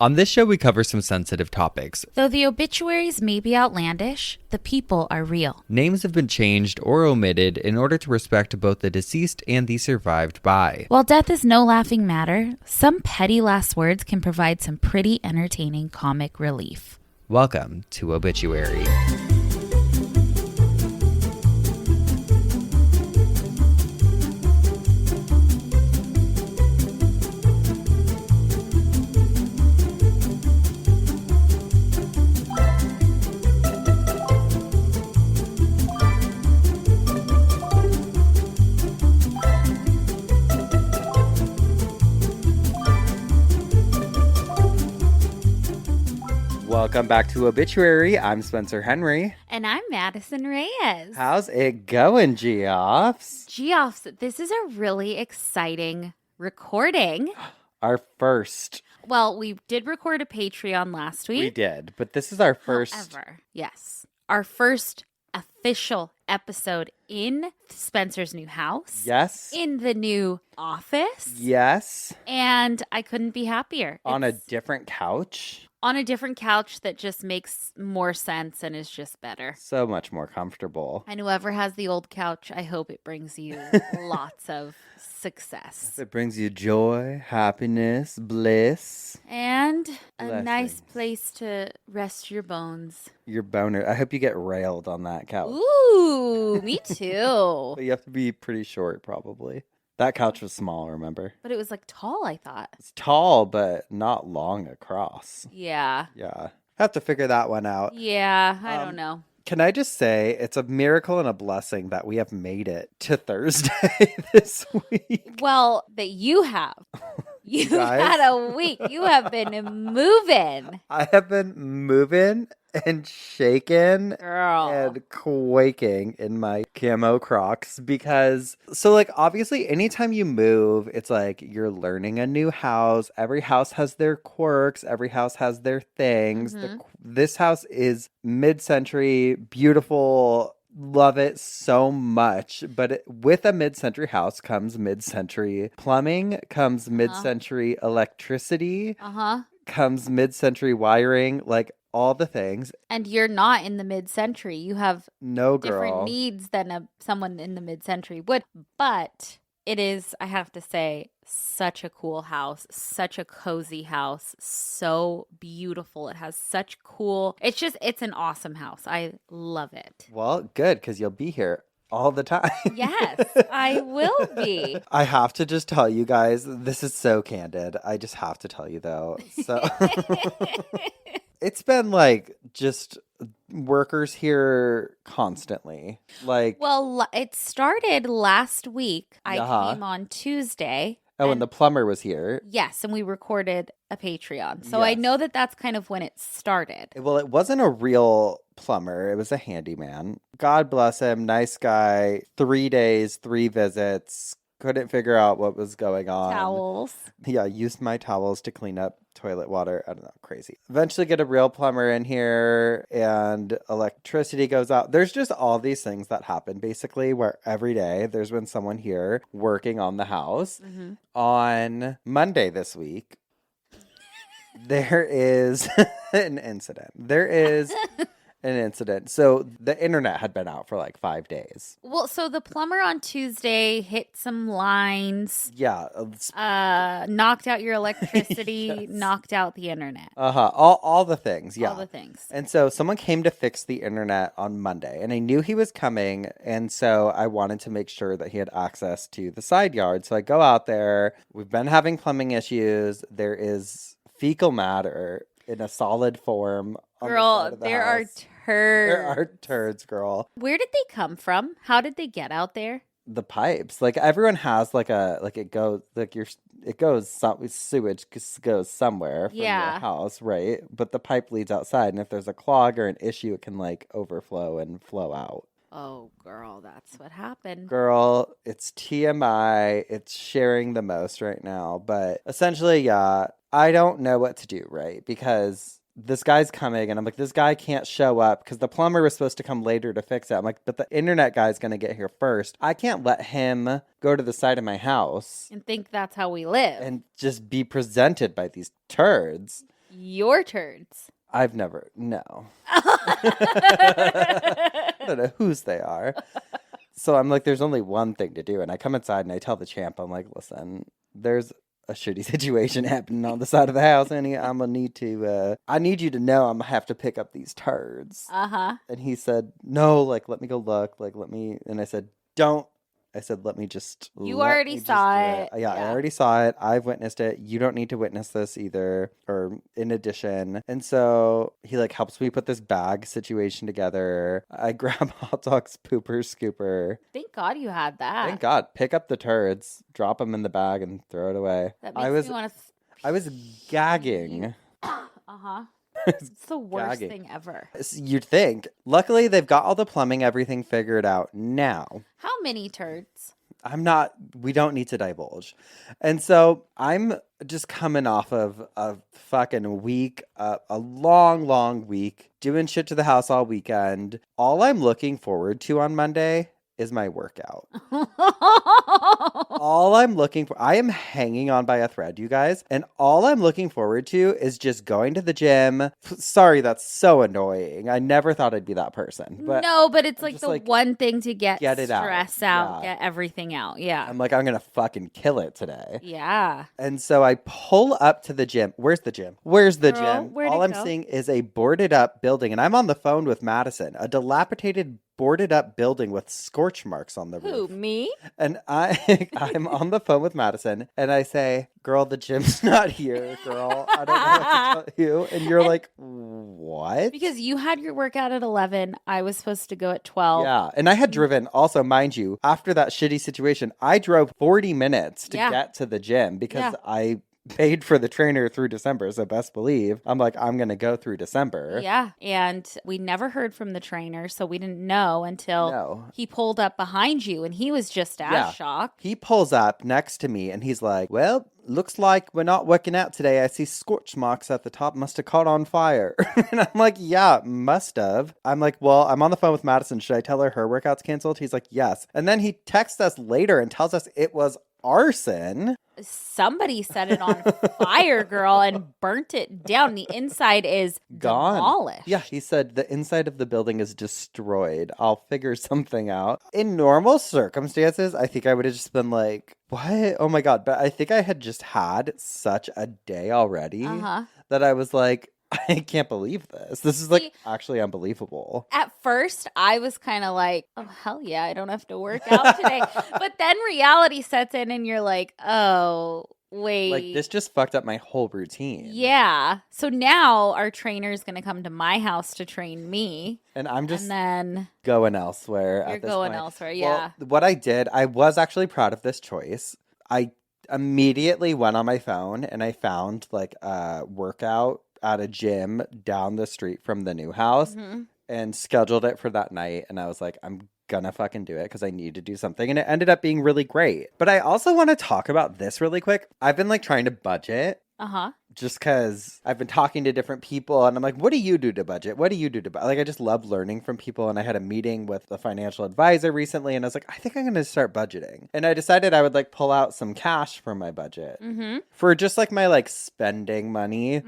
On this show, we cover some sensitive topics. Though the obituaries may be outlandish, the people are real. Names have been changed or omitted in order to respect both the deceased and the survived by. While death is no laughing matter, some petty last words can provide some pretty entertaining comic relief. Welcome to Obituary. Welcome back to Obituary. I'm Spencer Henry. And I'm Madison Reyes. How's it going, Geoffs? Geoffs, this is a really exciting recording. Our first. Well, we did record a Patreon last week. We did, but this is our first. However, yes, our first official episode in Spencer's new house. Yes. In the new office. Yes. And I couldn't be happier. On a different couch. On a different couch that just makes more sense and is just better. So much more comfortable. And whoever has the old couch, I hope it brings you lots of success. It brings you joy, happiness, bliss. And a Blessings. nice place to rest your bones. Your boner. I hope you get railed on that couch. Ooh, me too. But you have to be pretty short, probably. That couch was small, remember? But it was like tall, I thought. It's tall, but not long across. Yeah. Yeah. Have to figure that one out. Yeah, I don't know. Can I just say it's a miracle and a blessing that we have made it to Thursday this week. Well, that you have. You've guys? had a week. You have been moving. I have been moving and shaking Girl. and quaking in my camo Crocs because, obviously anytime you move, it's like you're learning a new house. Every house has their quirks. Every house has their things. This house is mid-century, beautiful. Love it so much, but with a mid-century house comes mid-century plumbing, comes mid-century electricity, comes mid-century wiring, like all the things. And you're not in the mid-century. You have different different needs than someone in the mid-century would. But it is, I have to say, such a cool house, such a cozy house, so beautiful. It has such cool, it's an awesome house. I love it. Well, good, because you'll be here all the time. Yes, I will be. I have to just tell you guys, this is so candid. I just have to tell you though. So it's been just workers here constantly. Well, it started last week. I came on Tuesday. Oh, and the plumber was here. Yes, and we recorded a Patreon. So I know that that's kind of when it started. Well, it wasn't a real plumber. It was a handyman. God bless him. Nice guy. 3 days, 3 visits. Couldn't figure out what was going on. Towels. Yeah, used my towels to clean up toilet water. I don't know, crazy. Eventually get a real plumber in here and electricity goes out. There's just all these things that happen basically where every day there's been someone here working on the house. On Monday this week, there is an incident. So the internet had been out for 5 days. Well, so the plumber on Tuesday hit some lines. Yeah. Knocked out your electricity, Yes. Knocked out the internet. All the things. Yeah. All the things. And so someone came to fix the internet on Monday and I knew he was coming. And so I wanted to make sure that he had access to the side yard. So I go out there. We've been having plumbing issues. There is fecal matter in a solid form. Girl, there are turds. There are turds, girl. Where did they come from? How did they get out there? The pipes. Everyone has it goes sewage goes somewhere from your house, right? But the pipe leads outside, and if there's a clog or an issue, it can overflow and flow out. Oh, girl, that's what happened. Girl, it's TMI. It's sharing the most right now, but essentially, yeah, I don't know what to do, right? Because this guy's coming, and I'm like, this guy can't show up because the plumber was supposed to come later to fix it. I'm like, but the internet guy's going to get here first. I can't let him go to the side of my house and think that's how we live and just be presented by these turds. Your turds. I've never, no. I don't know whose they are. So I'm like, there's only one thing to do. And I come inside and I tell the champ, I'm like, listen, there's a shitty situation happening on the side of the house, honey. I'm gonna need to, I need you to know I'm gonna have to pick up these turds. Uh-huh. And he said, no, like, let me go look. Like, let me, and I said, don't. I said, let me just. You let already me just saw do it. Yeah, I Yeah. already saw it. I've witnessed it. You don't need to witness this either, or in addition. And so he like helps me put this bag situation together. I grab hot dogs, pooper, scooper. Thank God you had that. Thank God. Pick up the turds, drop them in the bag, and throw it away. That makes me want to. I was gagging. Uh-huh. It's the worst Gagging. thing ever. You'd think. Luckily, they've got all the plumbing, everything figured out now. How many turds? We don't need to divulge. And so I'm just coming off of a fucking week, a long, long week, doing shit to the house all weekend. All I'm looking forward to on Monday is my workout. All I'm looking for, I am hanging on by a thread, you guys. And all I'm looking forward to is just going to the gym. Sorry, that's so annoying. I never thought I'd be that person. But no, but it's I'm like just the like, one thing to get it out. stress out, Yeah. get everything out. Yeah. I'm like, I'm going to fucking kill it today. Yeah. And so I pull up to the gym. Where's the gym? Where's the Girl, gym? where'd All it I'm go? seeing is a boarded up building. And I'm on the phone with Madison, a dilapidated boarded up building with scorch marks on the Who, roof. me? And I'm on the phone with Madison and I say, girl, the gym's not here, girl. I don't know what to tell you. And you're like, what? Because you had your workout at 11. I was supposed to go at 12. Yeah. And I had driven, also, mind you, after that shitty situation, I drove 40 minutes to get to the gym because I paid for the trainer through December. So best believe I'm like, I'm going to go through December. Yeah. And we never heard from the trainer. So we didn't know until he pulled up behind you and he was just as shocked. He pulls up next to me and he's like, well, looks like we're not working out today. I see scorch marks at the top. Must have caught on fire. And I'm like, yeah, must have. I'm like, well, I'm on the phone with Madison. Should I tell her workout's canceled? He's like, yes. And then he texts us later and tells us it was arson. Somebody set it on fire, girl, and burnt it down. The inside is gone. Demolished. Yeah, he said the inside of the building is destroyed. I'll figure something out. In normal circumstances, I think I would have just been like, what? Oh my God. But I think I had just had such a day already that I was like, I can't believe this. This is like actually unbelievable. At first, I was kind of like, oh, hell yeah, I don't have to work out today. But then reality sets in and you're like, oh, wait. Like this just fucked up my whole routine. Yeah. So now our trainer is going to come to my house to train me. And I'm just and then going elsewhere. You're at this going point. elsewhere, yeah. Well, what I did, I was actually proud of this choice. I immediately went on my phone and I found like a workout at a gym down the street from the new house and scheduled it for that night. And I was like, I'm gonna fucking do it because I need to do something. And it ended up being really great. But I also want to talk about this really quick. I've been like trying to budget. Just because I've been talking to different people and I'm like, what do you do to budget? What do you do to budget? Like, I just love learning from people. And I had a meeting with a financial advisor recently and I was like, I think I'm going to start budgeting. And I decided I would like pull out some cash from my budget for just like my like spending money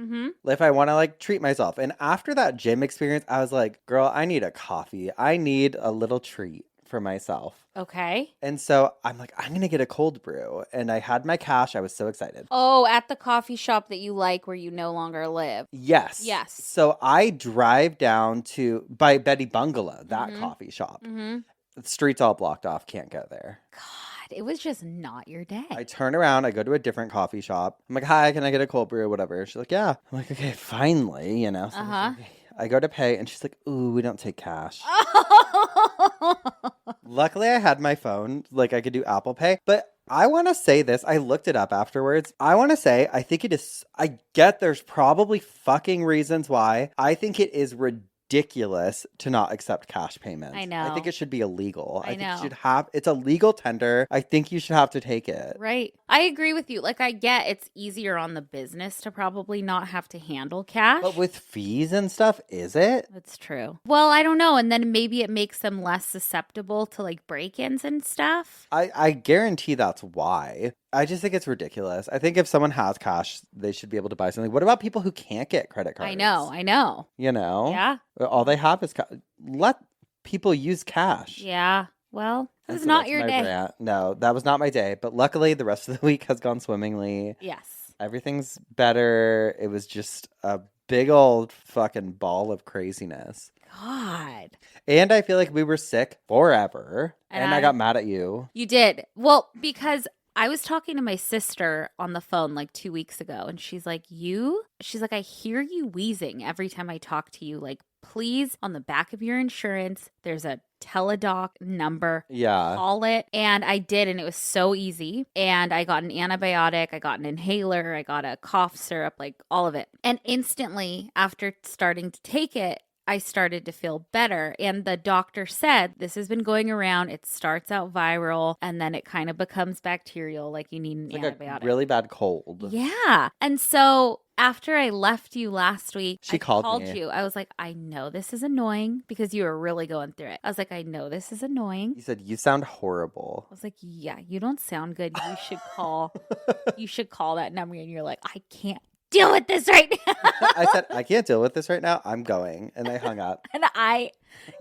if I want to like treat myself. And after that gym experience, I was like, girl, I need a coffee. I need a little treat for myself. Okay. And so I'm like, I'm going to get a cold brew. And I had my cash. I was so excited. Oh, at the coffee shop that you like where you no longer live. Yes. Yes. So I drive down to by Betty Bungalow, that coffee shop. The street's all blocked off. Can't go there. God, it was just not your day. I turn around. I go to a different coffee shop. I'm like, hi, can I get a cold brew or whatever? She's like, yeah. I'm like, okay, finally, you know. So okay. I go to pay and she's like, ooh, we don't take cash. Luckily, I had my phone. Like, I could do Apple Pay. But I want to say this. I looked it up afterwards. I want to say, I think it is, I get there's probably fucking reasons why. I think it is ridiculous to not accept cash payments. I know. I think it should be illegal. I think know. you should have, it's a legal tender. I think you should have to take it. Right. I agree with you. Like, I get it's easier on the business to probably not have to handle cash. But with fees and stuff, is it? That's true. Well, I don't know. And then maybe it makes them less susceptible to like break-ins and stuff. I guarantee that's why. I just think it's ridiculous. I think if someone has cash, they should be able to buy something. What about people who can't get credit cards? I know. You know? Yeah. All they have is let people use cash. Yeah. Well, it And was so not that's your my day. rant. No, that was not my day. But luckily, the rest of the week has gone swimmingly. Yes. Everything's better. It was just a big old fucking ball of craziness. God. And I feel like we were sick forever. And And I got mad at you. You did. Well, because I was talking to my sister on the phone like 2 weeks ago, and she's like, I hear you wheezing every time I talk to you. Like, please, on the back of your insurance, there's a teledoc number. Yeah. Call it. And I did, and it was so easy. And I got an antibiotic, I got an inhaler, I got a cough syrup, like all of it. And instantly, after starting to take it, I started to feel better. And the doctor said, this has been going around. It starts out viral and then it kind of becomes bacterial, like you need an antibiotic. A really bad cold. Yeah. And so after I left you last week, She I called me. you. I was like, I know this is annoying because you were really going through it. I was like, I know this is annoying. You said, you sound horrible. I was like, yeah, you don't sound good. You should call, that number. And you're like, I can't deal with this right now. I said, I can't deal with this right now. I'm going. And I hung up. And I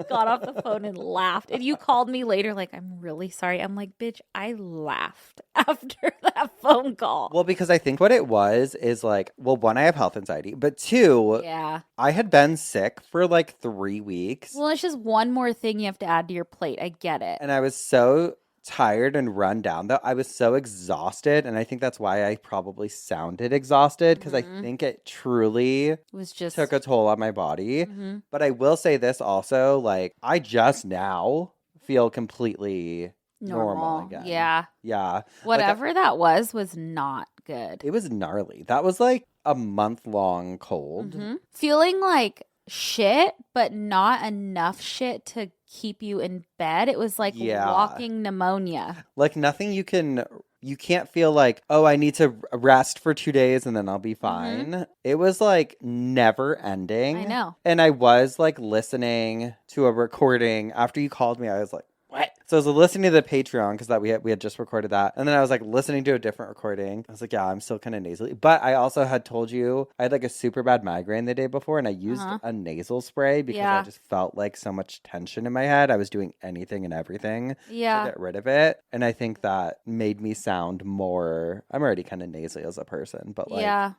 got off the phone and laughed. And you called me later like, I'm really sorry. I'm like, bitch, I laughed after that phone call. Well, because I think what it was is like, well, one, I have health anxiety. But two, Yeah. I had been sick for like 3 weeks. Well, it's just one more thing you have to add to your plate. I get it. And I was so tired and run down though. I was so exhausted. And I think that's why I probably sounded exhausted because I think it truly It was just took a toll on my body. Mhm. But I will say this also, like, I just now feel completely normal again. Yeah. Yeah. Whatever that was not good. It was gnarly. That was like a month-long cold. Mhm. Feeling like shit, but not enough shit to keep you in bed. It was like Yeah. walking pneumonia. Like nothing you can't feel like, oh, I need to rest for 2 days and then I'll be fine. It was like never ending. I know. And I was like listening to a recording after you called me. I was like, what? So I was listening to the Patreon because we had just recorded that. And then I was like listening to a different recording. I was like, yeah, I'm still kind of nasally. But I also had told you I had like a super bad migraine the day before and I used a nasal spray because I just felt like so much tension in my head. I was doing anything and everything to get rid of it. And I think that made me sound more, I'm already kind of nasally as a person, but like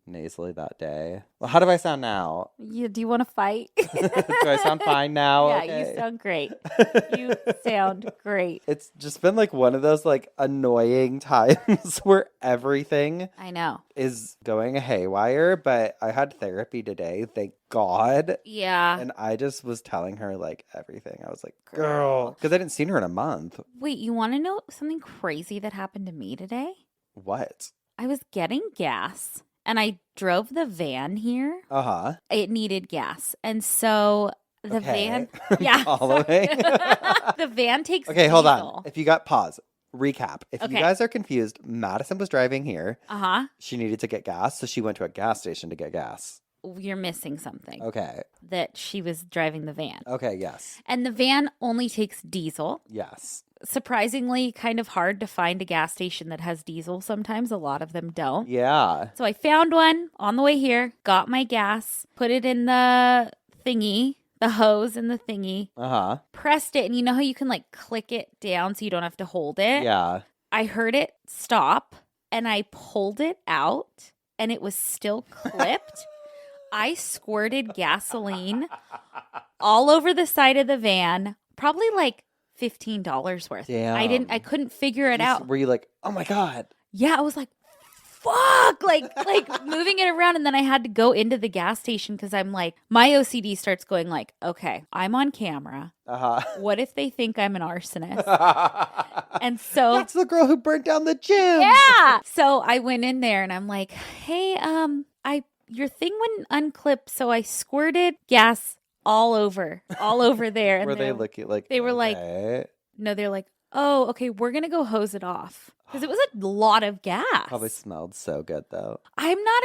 nasally that day. Well, how do I sound now? Do you want to fight? Do I sound fine now? Yeah, Okay. you sound great. You sound great. It's just been like one of those like annoying times where everything I know is going haywire, but I had therapy today, thank God. Yeah. And I just was telling her like everything. I was like, girl, because I didn't see her in a month. Wait, you want to know something crazy that happened to me today? What? I was getting gas. And I drove the van here. Uh-huh. It needed gas. And so the van. Yeah. Following. The van takes Okay, hold diesel. on. If you got pause, recap. If you guys are confused, Madison was driving here. Uh-huh. She needed to get gas, so she went to a gas station to get gas. You're missing something. Okay. That she was driving the van. Okay, yes. And the van only takes diesel. Yes. Surprisingly, kind of hard to find a gas station that has diesel sometimes. A lot of them don't. Yeah. So I found one on the way here, got my gas, put it in the thingy, the hose in the thingy, pressed it. And you know how you can like click it down so you don't have to hold it? Yeah. I heard it stop and I pulled it out and it was still clipped. I squirted gasoline all over the side of the van, probably like $15 worth. Damn. I couldn't figure it out. Were you like, oh my God? Yeah, I was like, fuck, like moving it around. And then I had to go into the gas station because I'm like, my OCD starts going like, okay, I'm on camera. What if they think I'm an arsonist? And so that's the girl who burnt down the gym. Yeah. So I went in there and I'm like, hey, your thing wouldn't unclip, so I squirted gas all over there. And were they looking like, they were okay. like, no, they're like, Oh, okay. We're going to go hose it off because it was a lot of gas. Probably smelled so good though. I'm not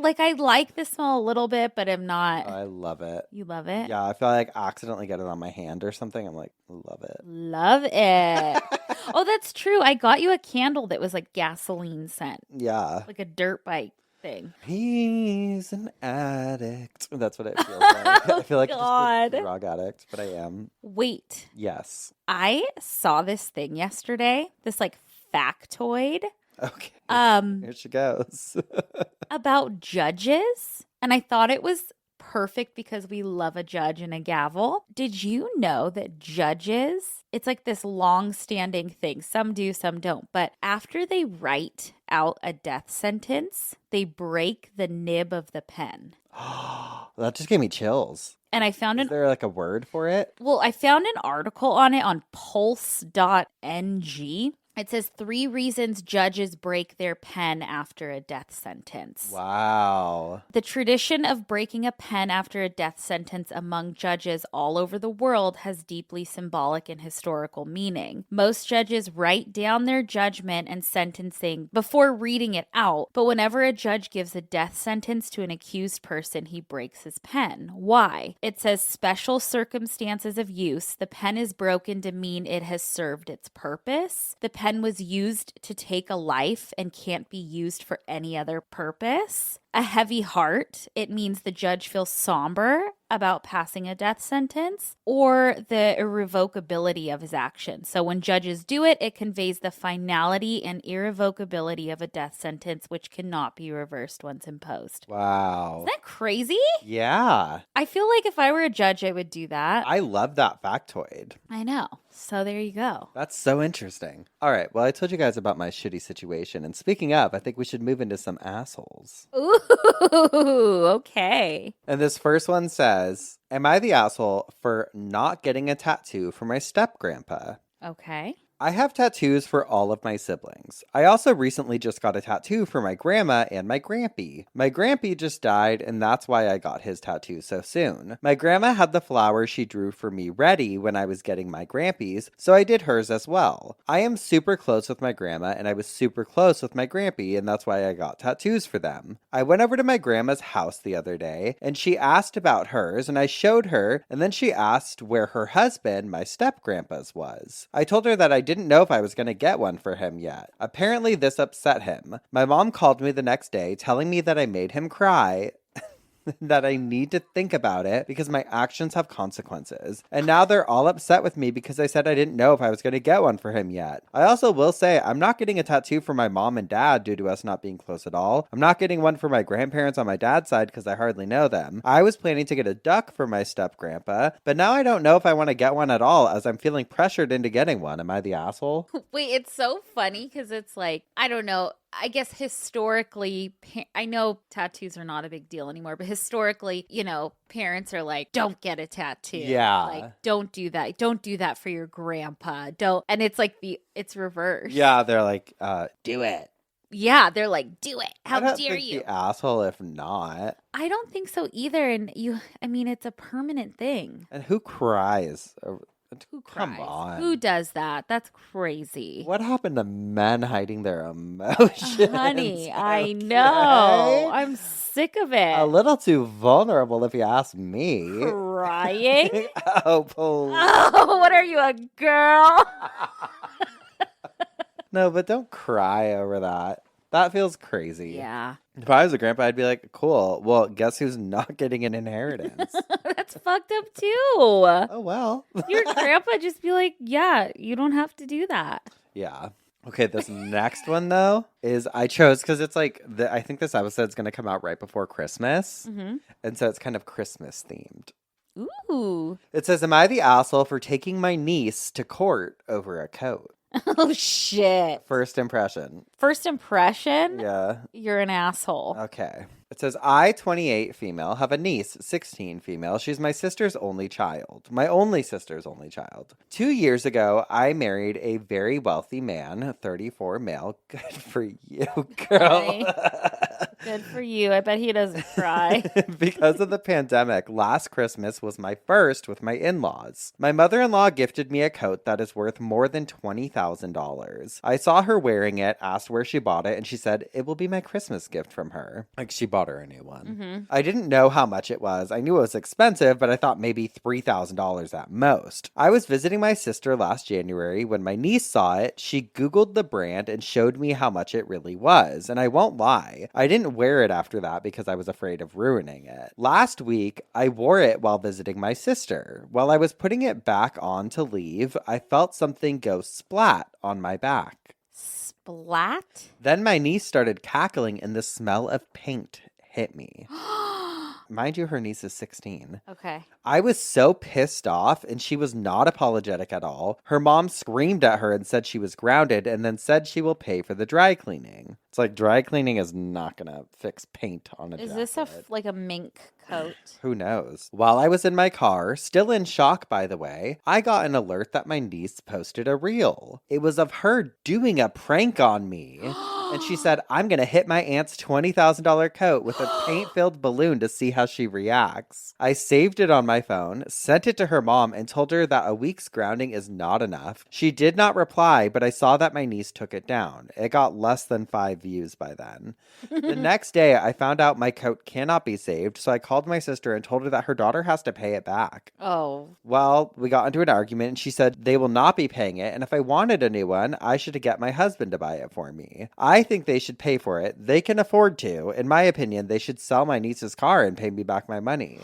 like, I like the smell a little bit, but I'm not. Oh, I love it. You love it? Yeah, I feel like I accidentally get it on my hand or something. I'm like, love it. Love it. Oh, that's true. I got you a candle that was like gasoline scent, Yeah. like a dirt bike thing. He's an addict. That's what it feels like. I feel like God. just a drug addict, but I am. Wait, Yes. I saw this thing yesterday, this like factoid Okay. Here she goes. about judges, and I thought it was perfect because we love a judge and a gavel. Did you know that judges, it's like this long-standing thing. Some do, some don't. But after they write out a death sentence, they break the nib of the pen. That just gave me chills. And I found Is there like a word for it? Well, I found an article on it on pulse.ng. It says 3 reasons judges break their pen after a death sentence. Wow. The tradition of breaking a pen after a death sentence among judges all over the world has deeply symbolic and historical meaning. Most judges write down their judgment and sentencing before reading it out, but whenever a judge gives a death sentence to an accused person, he breaks his pen. Why? It says special circumstances of use. The pen is broken to mean it has served its purpose. The pen was used to take a life and can't be used for any other purpose. A heavy heart, it means the judge feels somber about passing a death sentence, or the irrevocability of his action. So when judges do it, it conveys the finality and irrevocability of a death sentence, which cannot be reversed once imposed. Wow. Isn't that crazy? Yeah. I feel like if I were a judge, I would do that. I love that factoid. I know. So there you go. That's so interesting. All right. Well, I told you guys about my shitty situation. And speaking of, I think we should move into some assholes. Ooh, okay. And this first one says, am I the asshole for not getting a tattoo for my step grandpa? Okay. I have tattoos for all of my siblings. I also recently just got a tattoo for my grandma and my grampy. My grampy just died, and that's why I got his tattoo so soon. My grandma had the flower she drew for me ready when I was getting my grampy's, so I did hers as well. I am super close with my grandma, and I was super close with my grampy, and that's why I got tattoos for them. I went over to my grandma's house the other day, and she asked about hers, and I showed her, and then she asked where her husband, my step grandpa's, was. I told her that I didn't know if I was going to get one for him yet. Apparently this upset him. My mom called me the next day telling me that I made him cry, that I need to think about it because my actions have consequences. And now they're all upset with me because I said I didn't know if I was going to get one for him yet. I also will say I'm not getting a tattoo for my mom and dad due to us not being close at all. I'm not getting one for my grandparents on my dad's side because I hardly know them. I was planning to get a duck for my step grandpa, but now I don't know if I want to get one at all as I'm feeling pressured into getting one. Am I the asshole? Wait, it's so funny because it's like, I don't know. I guess historically, I know tattoos are not a big deal anymore, but historically, you know, parents are like, don't get a tattoo. Yeah. Like, don't do that. Don't do that for your grandpa. Don't. And it's like it's reversed. Yeah, they're like, do it. Yeah, they're like, do it. How I don't dare think you? the asshole if not. I don't think so either. And I mean, it's a permanent thing. And who cries? Who Come cries? on. Who does that? That's crazy. What happened to men hiding their emotions? Honey, I Okay. know. I'm sick of it. A little too vulnerable if you ask me. Crying? Oh, please. Oh, what are you, a girl? No, but don't cry over that. That feels crazy. Yeah. If I was a grandpa, I'd be like, cool. Well, guess who's not getting an inheritance? That's fucked up too. Oh, well. Your grandpa just be like, yeah, you don't have to do that. Yeah. Okay, this next one, though, is I chose because it's like, I think this episode's going to come out right before Christmas. Mm-hmm. And so it's kind of Christmas themed. Ooh. It says, am I the asshole for taking my niece to court over a coat? Oh, shit. First impression. First impression? Yeah. You're an asshole. Okay. It says, I, 28 female, have a niece, 16 female. She's my sister's only child. My only sister's only child. 2 years ago, I married a very wealthy man, 34 male. Good for you, girl. Good for you. I bet he doesn't cry. Because of the pandemic, last Christmas was my first with my in-laws. My mother-in-law gifted me a coat that is worth more than $20,000. I saw her wearing it, asked where she bought it, and she said it will be my Christmas gift from her. Like, she bought her a new one. Mm-hmm. I didn't know how much it was. I knew it was expensive, but I thought maybe $3,000 at most. I was visiting my sister last January. When my niece saw it, she Googled the brand and showed me how much it really was. And I won't lie, I didn't wear it after that because I was afraid of ruining it. Last week, I wore it while visiting my sister. While I was putting it back on to leave, I felt something go splat on my back. Splat? Then my niece started cackling and the smell of paint hit me. Mind you, her niece is 16. Okay. I was so pissed off, and she was not apologetic at all. Her mom screamed at her and said she was grounded, and then said she will pay for the dry cleaning. It's like, dry cleaning is not going to fix paint on a jacket. Is this like a mink coat? Who knows? While I was in my car, still in shock by the way, I got an alert that my niece posted a reel. It was of her doing a prank on me. And she said, I'm going to hit my aunt's $20,000 coat with a paint-filled balloon to see how she reacts. I saved it on my phone, sent it to her mom, and told her that a week's grounding is not enough. She did not reply, but I saw that my niece took it down. It got less than 5 views by then. The next day, I found out my coat cannot be saved, so I called my sister and told her that her daughter has to pay it back. Oh. Well, we got into an argument, and she said they will not be paying it, and if I wanted a new one, I should get my husband to buy it for me. I think they should pay for it. They can afford to. In my opinion, they should sell my niece's car and pay me back my money.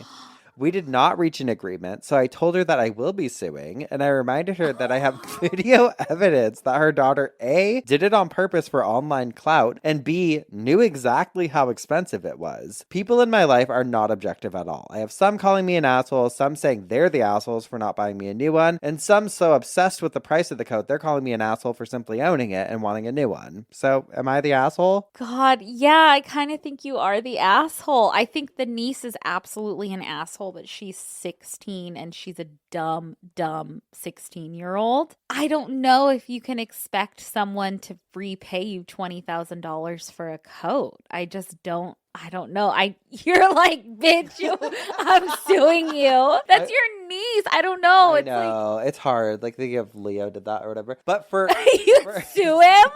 We did not reach an agreement, so I told her that I will be suing, and I reminded her that I have video evidence that her daughter A, did it on purpose for online clout, and B, knew exactly how expensive it was. People in my life are not objective at all. I have some calling me an asshole, some saying they're the assholes for not buying me a new one, and some so obsessed with the price of the coat, they're calling me an asshole for simply owning it and wanting a new one. So, am I the asshole? God, yeah, I kind of think you are the asshole. I think the niece is absolutely an asshole, but she's 16 and she's a dumb 16-year-old. I don't know if you can expect someone to repay you $20,000 for a coat. I don't know. You're like, bitch, I'm suing you. That's your niece. I don't know. I know. It's hard. Like, think if Leo did that or whatever. But for... You sue him?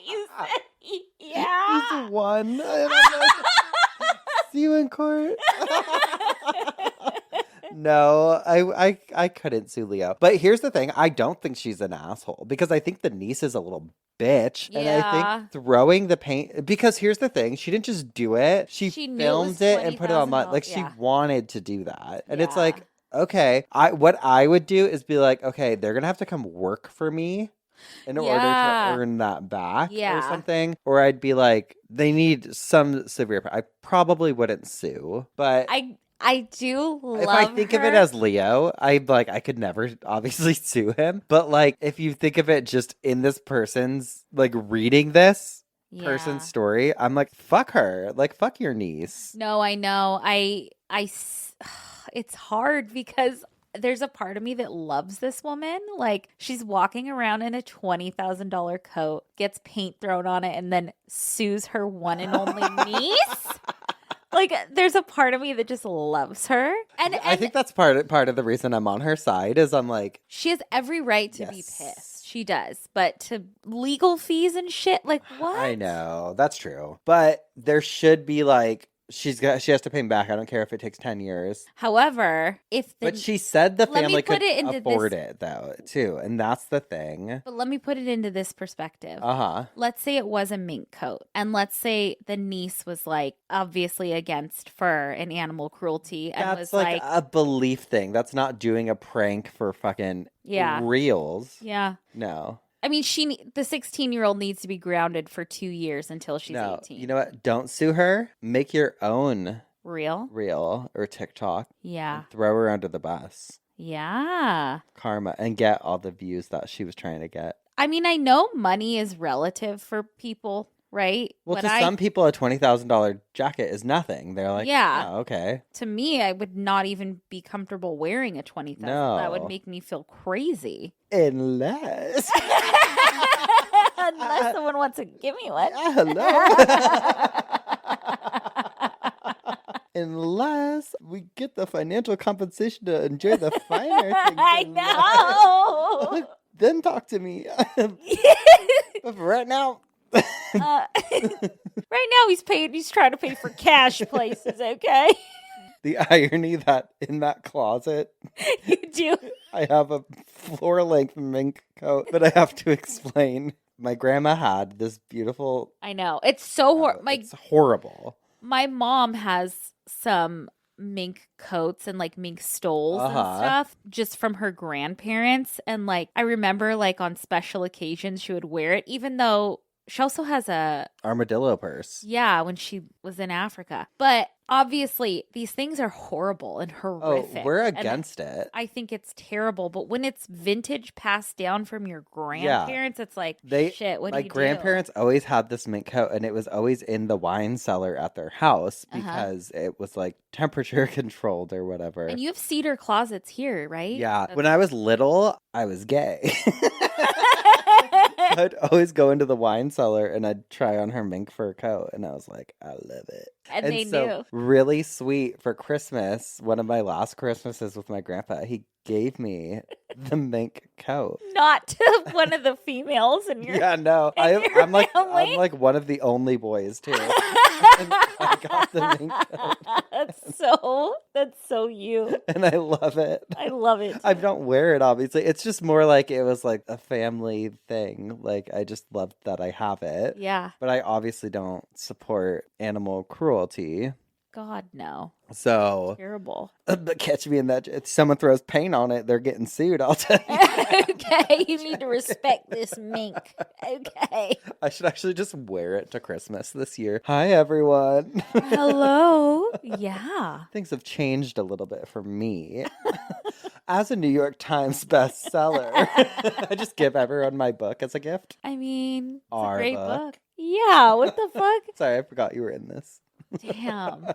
You said, yeah. He's one. See you in court. No, I couldn't sue Leo. But here's the thing. I don't think she's an asshole because I think the niece is a little bitch. Yeah. And I think throwing the paint, because here's the thing. She didn't just do it. She filmed it and put it online. Like, she wanted to do that. And it's like, okay, what I would do is be like, okay, they're going to have to come work for me in order to earn that back or something. Or I'd be like, they need some severe... I probably wouldn't sue, but... I do love If I think of it as Leo, I could never obviously sue him. But like, if you think of it just in this person's, like, reading this person's story, I'm like, fuck her. Like, fuck your niece. No, I know. It's hard because there's a part of me that loves this woman. Like, she's walking around in a $20,000 coat, gets paint thrown on it, and then sues her one and only niece. Like, there's a part of me that just loves her. And I think that's part of the reason I'm on her side is I'm like... She has every right to be pissed. She does. But to legal fees and shit, like, what? I know. That's true. But there should be, like... She has to pay him back. I don't care if it takes 10 years. However, but she said the family could afford it, though, too. And that's the thing. But let me put it into this perspective. Uh-huh. Let's say it was a mink coat. And let's say the niece was, like, obviously against fur and animal cruelty. And That's was like a belief thing. That's not doing a prank for fucking reels. Yeah. No. I mean, the 16-year-old needs to be grounded for 2 years until she's 18. You know what? Don't sue her. Make your own reel or TikTok. Yeah. And throw her under the bus. Yeah. Karma. And get all the views that she was trying to get. I mean, I know money is relative for people, right? Well, but some people, a $20,000 jacket is nothing. They're like, oh, okay. To me, I would not even be comfortable wearing a $20,000. No. That would make me feel crazy. Unless. Unless someone wants to give me one. Hello. Unless we get the financial compensation to enjoy the finer things. I in life. know. Then talk to me. But for right now. Right now he's trying to pay for cash places, okay? The irony that in that closet, You do. I have a floor-length mink coat that I have to explain. My grandma had this beautiful. I know. It's so horrible. It's horrible. My mom has some mink coats and like mink stoles and stuff just from her grandparents. And like, I remember like on special occasions she would wear it, even though she also has a armadillo purse. Yeah, when she was in Africa. But obviously, these things are horrible and horrific. Oh, we're against it. I think it's terrible. But when it's vintage passed down from your grandparents, it's like, shit, what do you do? My grandparents always had this mink coat, and it was always in the wine cellar at their house because it was like temperature controlled or whatever. And you have cedar closets here, right? Yeah. When I was little, I was gay. I'd always go into the wine cellar and I'd try on her mink fur coat, and I was like, I love it. And they knew. Really sweet for Christmas. One of my last Christmases with my grandpa, he gave me the mink coat. Not to one of the females in your no. I'm like one of the only boys too. And I got the mink coat. That's so you. And I love it. I love it too. I don't wear it, obviously. It's just more like it was like a family thing. Like I just love that I have it. Yeah. But I obviously don't support animal cruelty. God, no. So terrible. But catch me in that. If someone throws paint on it, they're getting sued. I'll tell you. Okay, you need to respect this mink. Okay. I should actually just wear it to Christmas this year. Hi, everyone. Hello. Yeah. Things have changed a little bit for me. As a New York Times bestseller, I just give everyone my book as a gift. I mean, it's Our a great book. book. Yeah. What the fuck? Sorry, I forgot you were in this. Damn.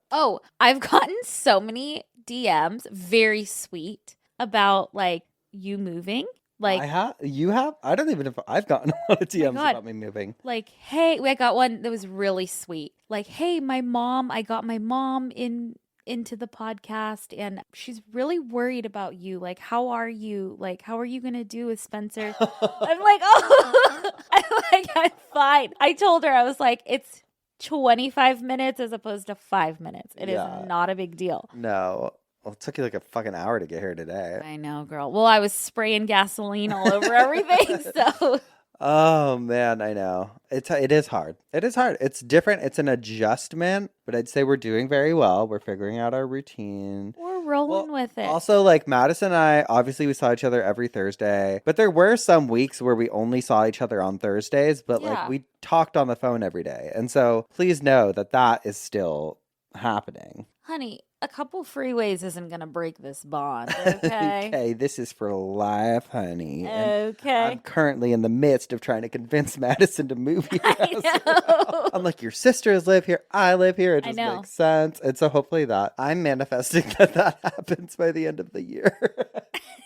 Oh, I've gotten so many DMs, very sweet, about like you moving. Like you have? I don't even know if I've gotten a lot of DMs God. about me moving. Like, hey, I got one that was really sweet. Like, hey, I got my mom into the podcast and she's really worried about you. Like, how are you? Like, how are you going to do with Spencer? I'm like, oh, I'm fine. I told her, I was like, it's 25 minutes as opposed to 5 minutes. It is not a big deal. No. Well, it took you like a fucking hour to get here today. I know, girl. Well, I was spraying gasoline all over everything, so. Oh, man, I know. It is hard. It is hard. It's different. It's an adjustment, but I'd say we're doing very well. We're figuring out our routine. We're rolling with it. Also, like Madison and I, obviously we saw each other every Thursday, but there were some weeks where we only saw each other on Thursdays, but like we talked on the phone every day. And so please know that that is still happening. Honey, a couple freeways isn't going to break this bond, okay? Okay, this is for life, honey. And okay. I'm currently in the midst of trying to convince Madison to move here. I know. I'm like, your sisters live here, I live here. It just makes sense. And so hopefully I'm manifesting that happens by the end of the year.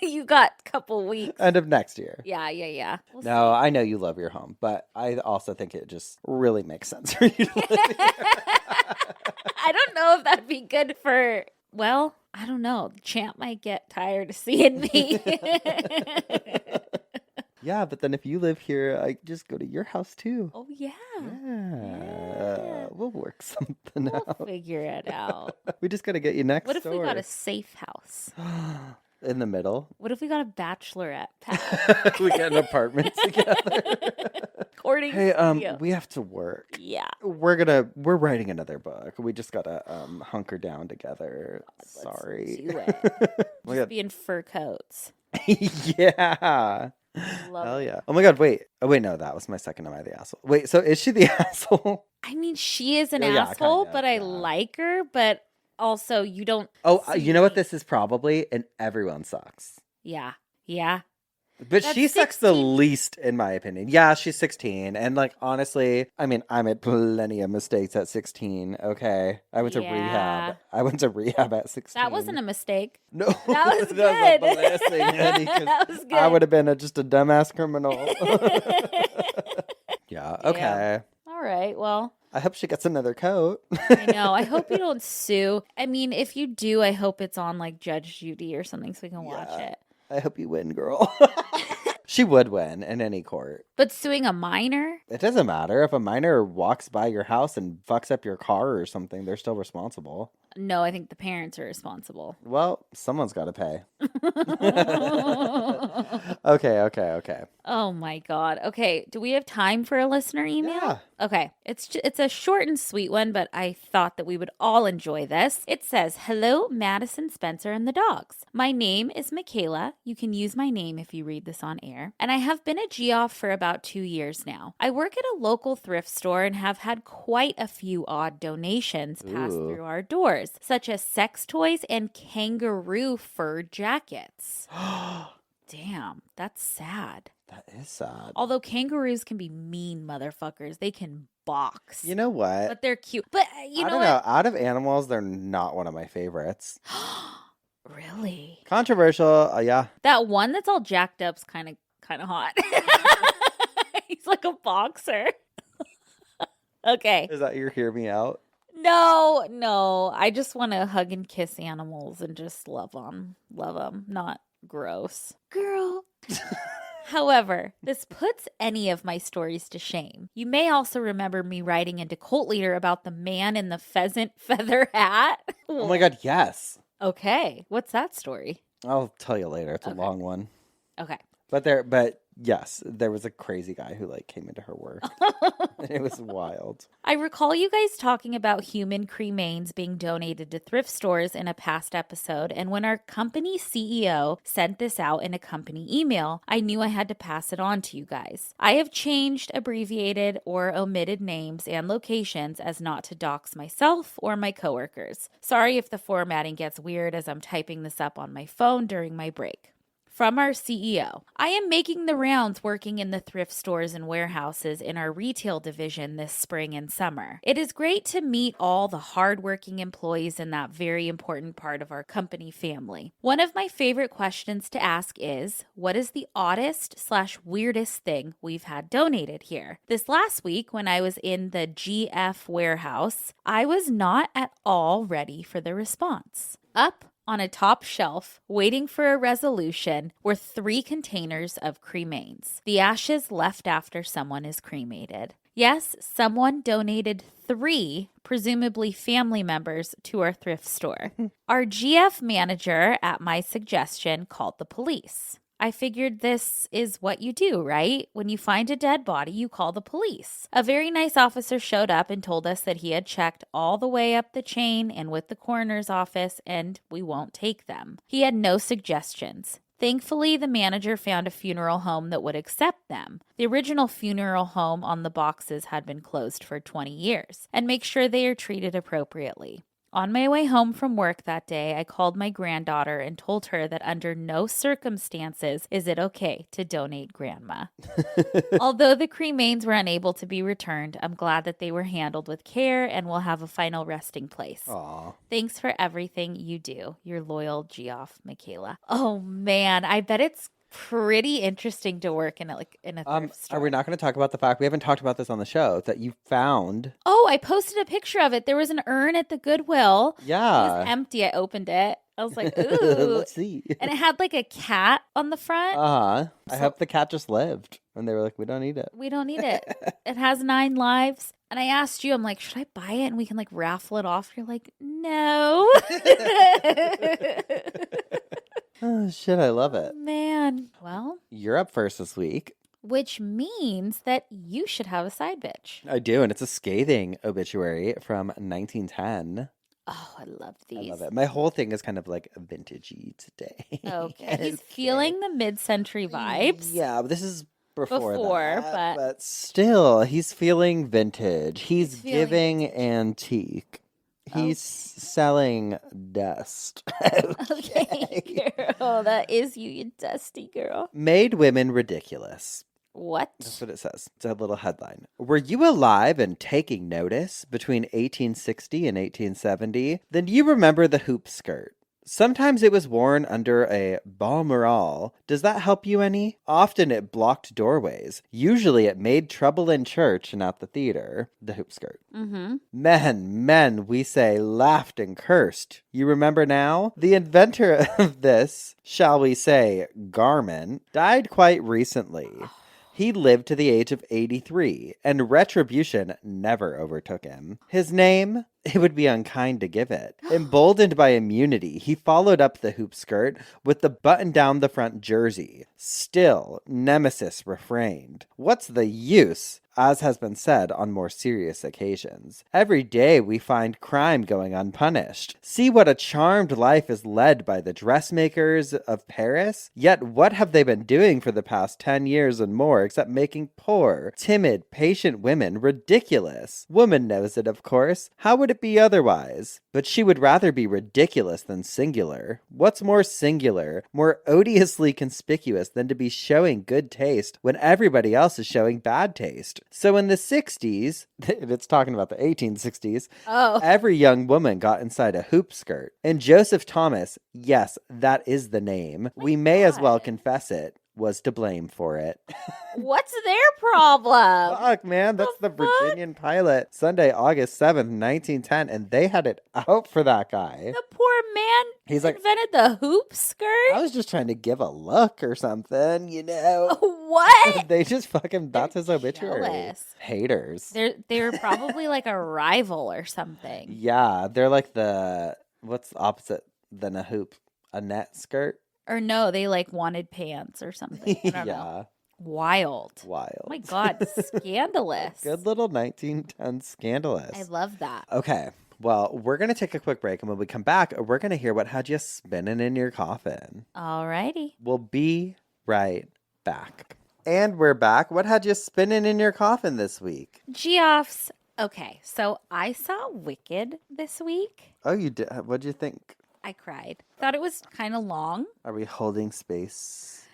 You got a couple weeks. End of next year. Yeah. No, I know you love your home, but I also think it just really makes sense for you to live here. I don't know if that'd be good for, well, I don't know. Champ might get tired of seeing me. Yeah, but then if you live here, I just go to your house too. Oh, yeah. We'll work something out. We'll figure it out. We just got to get you next door. What if we got a safe house? In the middle. What if we got a bachelorette pad? We get an apartment together. Hey, we have to work. Yeah. We're writing another book. We just gotta hunker down together. Sorry. Let's do it. Just be in fur coats. Yeah. Hell yeah. Oh my god, wait. Oh wait, no, that was my second Am I the Asshole? Wait, so is she the asshole? I mean, she is an asshole, but I like her, but also you don't. Oh, you know what this is probably? And everyone sucks. Yeah. But she sucks the least, in my opinion. Yeah, she's 16. And, like, honestly, I mean, I made plenty of mistakes at 16, okay? I went to rehab. At 16. That wasn't a mistake. No. That was good. That was a blessing, honey, That was good. I would have been just a dumbass criminal. Yeah. Damn. Okay. All right. Well, I hope she gets another coat. I know. I hope you don't sue. I mean, if you do, I hope it's on like Judge Judy or something so we can watch it. I hope you win, girl. She would win in any court. But suing a minor? It doesn't matter. If a minor walks by your house and fucks up your car or something, they're still responsible. No, I think the parents are responsible. Well, someone's got to pay. Okay. Oh my God. Okay, do we have time for a listener email? Yeah. Okay, it's a short and sweet one, but I thought that we would all enjoy this. It says, "Hello, Madison, Spencer, and the dogs. My name is Michaela. You can use my name if you read this on air. And I have been a geoff for about 2 years now. I work at a local thrift store and have had quite a few odd donations pass through our doors, such as sex toys and kangaroo fur jackets." Damn, that's sad. That is sad. Although kangaroos can be mean motherfuckers. They can box. You know what? But they're cute. But you I know don't what? know. Out of animals, they're not one of my favorites. Really? Controversial. Yeah. That one that's all jacked up's kind of hot. He's like a boxer. Okay. Is that your hear me out? No. I just want to hug and kiss animals and just love them. Love them. Not gross. Girl. However, this puts any of my stories to shame. You may also remember me writing into Cult Leader about the man in the pheasant feather hat. Oh my God, yes. Okay. What's that story? I'll tell you later. It's a long one. Okay. But yes, there was a crazy guy who like came into her work. It was wild. I recall you guys talking about human cremains being donated to thrift stores in a past episode, and when our company CEO sent this out in a company email, I knew I had to pass it on to you guys. I have changed, abbreviated, or omitted names and locations as not to dox myself or my coworkers. Sorry if the formatting gets weird as I'm typing this up on my phone during my break. From our CEO, I am making the rounds working in the thrift stores and warehouses in our retail division this spring and summer. It is great to meet all the hardworking employees in that very important part of our company family. One of my favorite questions to ask is, what is the oddest/weirdest thing we've had donated here? This last week when I was in the GF warehouse, I was not at all ready for the response. Up on a top shelf, waiting for a resolution, were 3 containers of cremains, the ashes left after someone is cremated. Yes, someone donated 3, presumably family members, to our thrift store. Our GF manager, at my suggestion, called the police. I figured this is what you do, right? When you find a dead body, you call the police. A very nice officer showed up and told us that he had checked all the way up the chain and with the coroner's office, and we won't take them. He had no suggestions. Thankfully, the manager found a funeral home that would accept them. The original funeral home on the boxes had been closed for 20 years, and make sure they are treated appropriately. On my way home from work that day, I called my granddaughter and told her that under no circumstances is it okay to donate grandma. Although the cremains were unable to be returned, I'm glad that they were handled with care and will have a final resting place. Aw. Thanks for everything you do. Your loyal Geoff, Michaela. Oh man, I bet it's pretty interesting to work in a thrift store. Are we not going to talk about the fact we haven't talked about this on the show that you found? Oh, I posted a picture of it. There was an urn at the Goodwill. Yeah. It was empty. I opened it. I was like, ooh. Let's see. And it had like a cat on the front. I hope the cat just lived. And they were like, we don't need it. We don't need it. It has 9 lives. And I asked you, I'm like, should I buy it and we can like raffle it off? You're like, no. Oh, shit, I love it. Man. Well, You're up first this week. which means that you should have a side bitch. I do, and it's a scathing obituary from 1910. Oh, I love these. I love it. My whole thing is kind of like vintagey today. Okay. He's feeling the mid-century vibes. Yeah, but this is before that, but still, he's feeling vintage. He's feeling giving antique. He's selling dust. Okay, girl. That is you, you dusty girl. Made women ridiculous. What? That's what it says. It's a little headline. Were you alive and taking notice between 1860 and 1870? Then you remember the hoop skirt. Sometimes it was worn under a balmoral. Does that help you any? Often it blocked doorways. Usually it made trouble in church and at the theater. The hoop skirt. Mm-hmm. Men, we say, laughed and cursed. You remember now? The inventor of this, shall we say, garment, died quite recently. He lived to the age of 83, and retribution never overtook him. His name? It would be unkind to give it. Emboldened by immunity, he followed up the hoop skirt with the button down the front jersey. Still, Nemesis refrained. What's the use? As has been said on more serious occasions. Every day we find crime going unpunished. See what a charmed life is led by the dressmakers of Paris? Yet what have they been doing for the past 10 years and more except making poor, timid, patient women ridiculous? Woman knows it, of course. How would it be otherwise? But she would rather be ridiculous than singular. What's more singular, more odiously conspicuous than to be showing good taste when everybody else is showing bad taste? So in the 60s, it's talking about the 1860s, every young woman got inside a hoop skirt. And Joseph Thomas, yes, that is the name, we may as well confess it, was to blame for it. What's their problem? Fuck, man, that's the Virginian pilot. Sunday, August 7th, 1910, and they had it out for that guy. The poor man invented the hoop skirt? I was just trying to give a look or something, you know. What? They just fucking, that's his obituary. Jealous. Haters. They're probably like a rival or something. Yeah, they're like what's the opposite than a hoop? A net skirt? Or no, they like wanted pants or something. I don't know. Wild. Oh my God, scandalous. Good little 1910 scandalous. I love that. Okay, well, we're going to take a quick break, and when we come back, we're going to hear what had you spinning in your coffin. Alrighty. We'll be right back. And we're back. What had you spinning in your coffin this week? Geoffs. Okay, so I saw Wicked this week. Oh, you did? What'd you think? I cried. Thought it was kind of long. Are we holding space?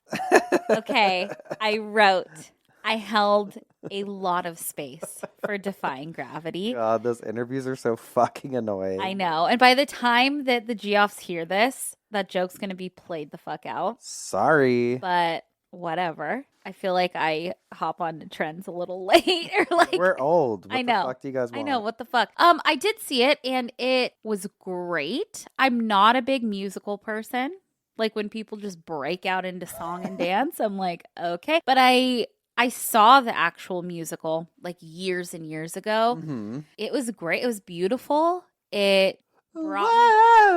Okay, I held a lot of space for Defying Gravity. God, those interviews are so fucking annoying. I know. And by the time that the Geoffs hear this, that joke's going to be played the fuck out. Sorry. But whatever. I feel like I hop on to trends a little late. Or like we're old. What I know. the fuck do you guys want? I know. What the fuck? I did see it and it was great. I'm not a big musical person. Like when people just break out into song and dance, I'm like, okay. But I saw the actual musical like years and years ago. Mm-hmm. It was great. It was beautiful. It brought me.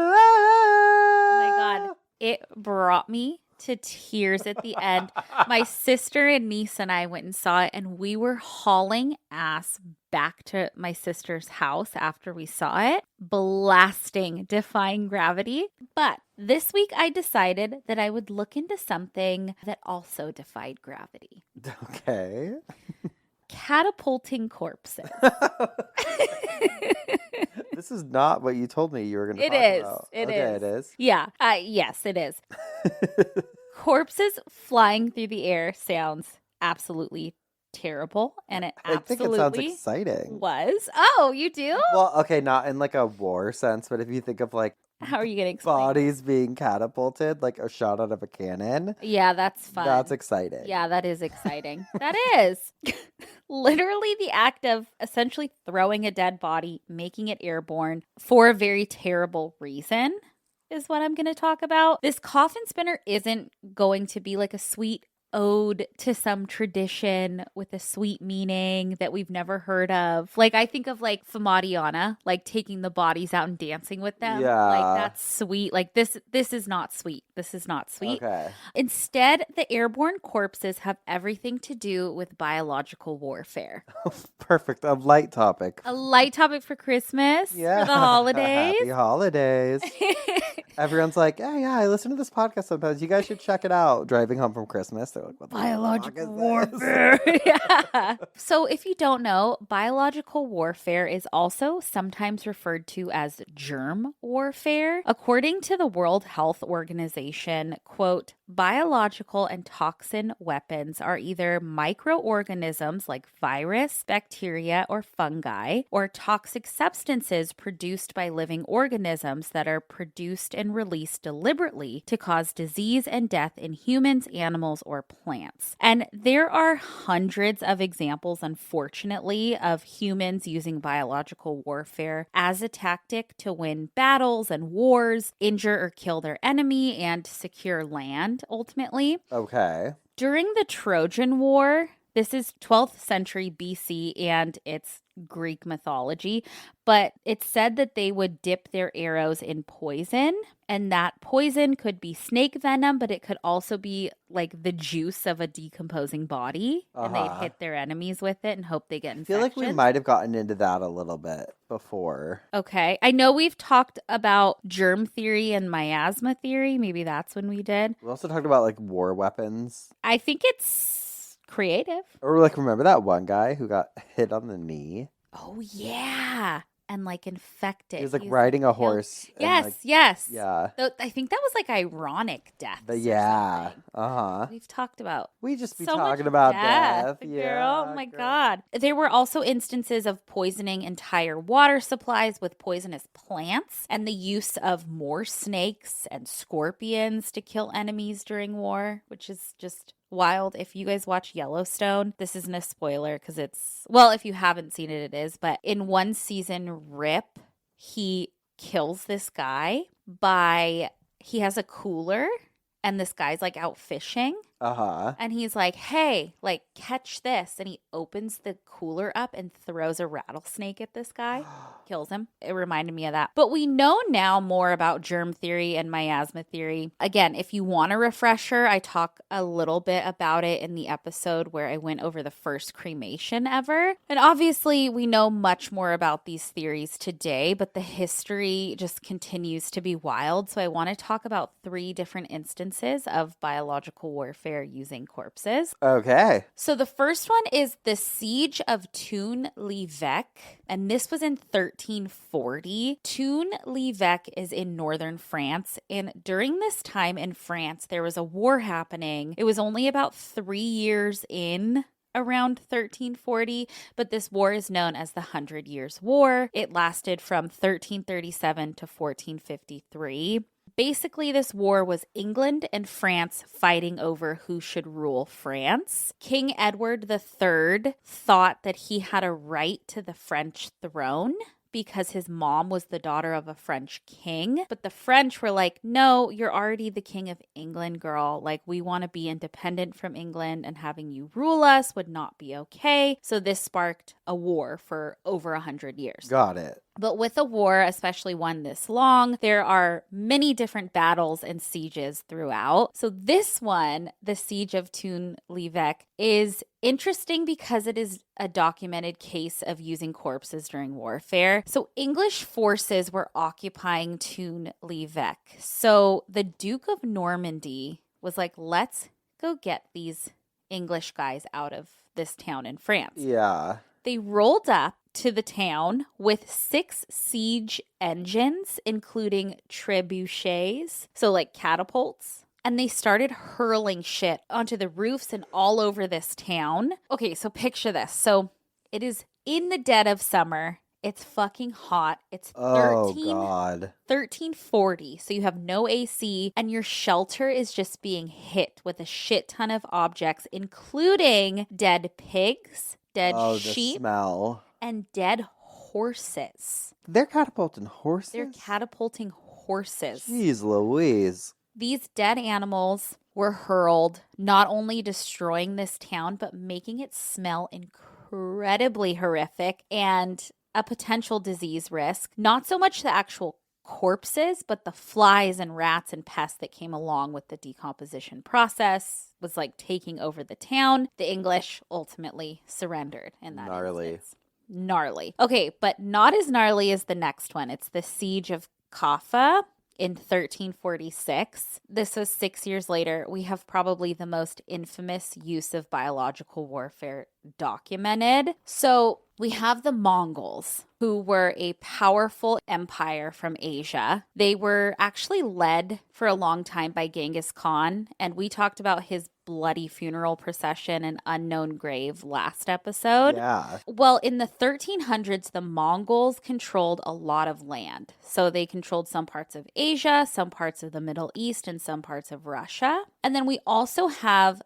Oh my God. It brought me to tears at the end. My sister and niece and I went and saw it, and we were hauling ass back to my sister's house after we saw it, blasting Defying Gravity. But this week I decided that I would look into something that also defied gravity. Okay. Catapulting corpses. This is not what you told me you were going to talk about. It is. Yeah. Yes, it is. Corpses flying through the air sounds absolutely terrible, and it absolutely I think it sounds exciting. Was. Oh, you do? Well, okay, not in like a war sense, but if you think of like how are you going to explain bodies being catapulted, like a shot out of a cannon. Yeah, that's fun. That's exciting. Yeah, that is exciting. That is. Literally the act of essentially throwing a dead body, making it airborne for a very terrible reason is what I'm going to talk about. This coffin spinner isn't going to be like a sweet ode to some tradition with a sweet meaning that we've never heard of. Like I think of like Famadiana, like taking the bodies out and dancing with them. Yeah. Like that's sweet. Like this is not sweet. This is not sweet. Okay. Instead, the airborne corpses have everything to do with biological warfare. Perfect. A light topic. A light topic for Christmas, for the holidays. Happy holidays. Everyone's like, yeah, I listen to this podcast sometimes. You guys should check it out. Driving home from Christmas, they're They're like, what the Biological fuck is this? warfare. Yeah. So, if you don't know, biological warfare is also sometimes referred to as germ warfare. According to the World Health Organization, quote, biological and toxin weapons are either microorganisms like virus, bacteria, or fungi, or toxic substances produced by living organisms that are produced and released deliberately to cause disease and death in humans, animals, or plants. And there are hundreds of examples, unfortunately, of humans using biological warfare as a tactic to win battles and wars, injure or kill their enemy, and secure land, ultimately. Okay. During the Trojan War, this is 12th century BC and it's Greek mythology, but it's said that they would dip their arrows in poison, and that poison could be snake venom, but it could also be like the juice of a decomposing body, and they'd hit their enemies with it and hope they get infections. I feel like we might have gotten into that a little bit before. Okay. I know we've talked about germ theory and miasma theory. Maybe that's when we did. We also talked about like war weapons. I think it's creative. Or like, remember that one guy who got hit on the knee? Oh, yeah. And like infected. He was like riding a horse. Yes, like, yes. Yeah. I think that was like ironic death. Yeah. Uh-huh. We've talked about. We just be So talking much about death, death. girl. Yeah, Oh my girl. God. There were also instances of poisoning entire water supplies with poisonous plants and the use of more snakes and scorpions to kill enemies during war, which is just wild. If you guys watch Yellowstone, this isn't a spoiler because it's, well, if you haven't seen it, it is. But in one season, Rip, he kills this guy he has a cooler and this guy's like out fishing. Uh-huh. And he's like, hey, like, catch this. And he opens the cooler up and throws a rattlesnake at this guy, kills him. It reminded me of that. But we know now more about germ theory and miasma theory. Again, if you want a refresher, I talk a little bit about it in the episode where I went over the first cremation ever. And obviously, we know much more about these theories today, but the history just continues to be wild. So I want to talk about 3 different instances of biological warfare using corpses. Okay. So the first one is the Siege of Thun-l'Evêque, and this was in 1340. Thun-l'Evêque is in northern France, and during this time in France, there was a war happening. It was only about 3 years in around 1340, but this war is known as the 100 Years' War. It lasted from 1337 to 1453. Basically, this war was England and France fighting over who should rule France. King Edward III thought that he had a right to the French throne because his mom was the daughter of a French king. But the French were like, no, you're already the king of England, girl. Like, we want to be independent from England, and having you rule us would not be okay. So this sparked a war for over 100 years. Got it. But with a war, especially one this long, there are many different battles and sieges throughout. So this one, the Siege of Thun-l'Evêque, is interesting because it is a documented case of using corpses during warfare. So English forces were occupying Thun-l'Evêque. So the Duke of Normandy was like, let's go get these English guys out of this town in France. Yeah. They rolled up to the town with 6 siege engines, including trebuchets, so like catapults. And they started hurling shit onto the roofs and all over this town. Okay, so picture this. So it is in the dead of summer. It's fucking hot. It's 1340. So you have no AC and your shelter is just being hit with a shit ton of objects, including dead pigs, dead sheep, the smell. and dead horses. They're catapulting horses? They're catapulting horses. Jeez Louise. These dead animals were hurled, not only destroying this town, but making it smell incredibly horrific and a potential disease risk. Not so much the actual corpses, but the flies and rats and pests that came along with the decomposition process was like taking over the town. The English ultimately surrendered in that instance. Gnarly. Okay, but not as gnarly as the next one. It's the Siege of Kaffa. in 1346. This was 6 years later. We have probably the most infamous use of biological warfare documented. So we have the Mongols, who were a powerful empire from Asia. They were actually led for a long time by Genghis Khan, and we talked about his bloody funeral procession and unknown grave last episode. Yeah. Well, in the 1300s, the Mongols controlled a lot of land. So they controlled some parts of Asia, some parts of the Middle East, and some parts of Russia. And then we also have,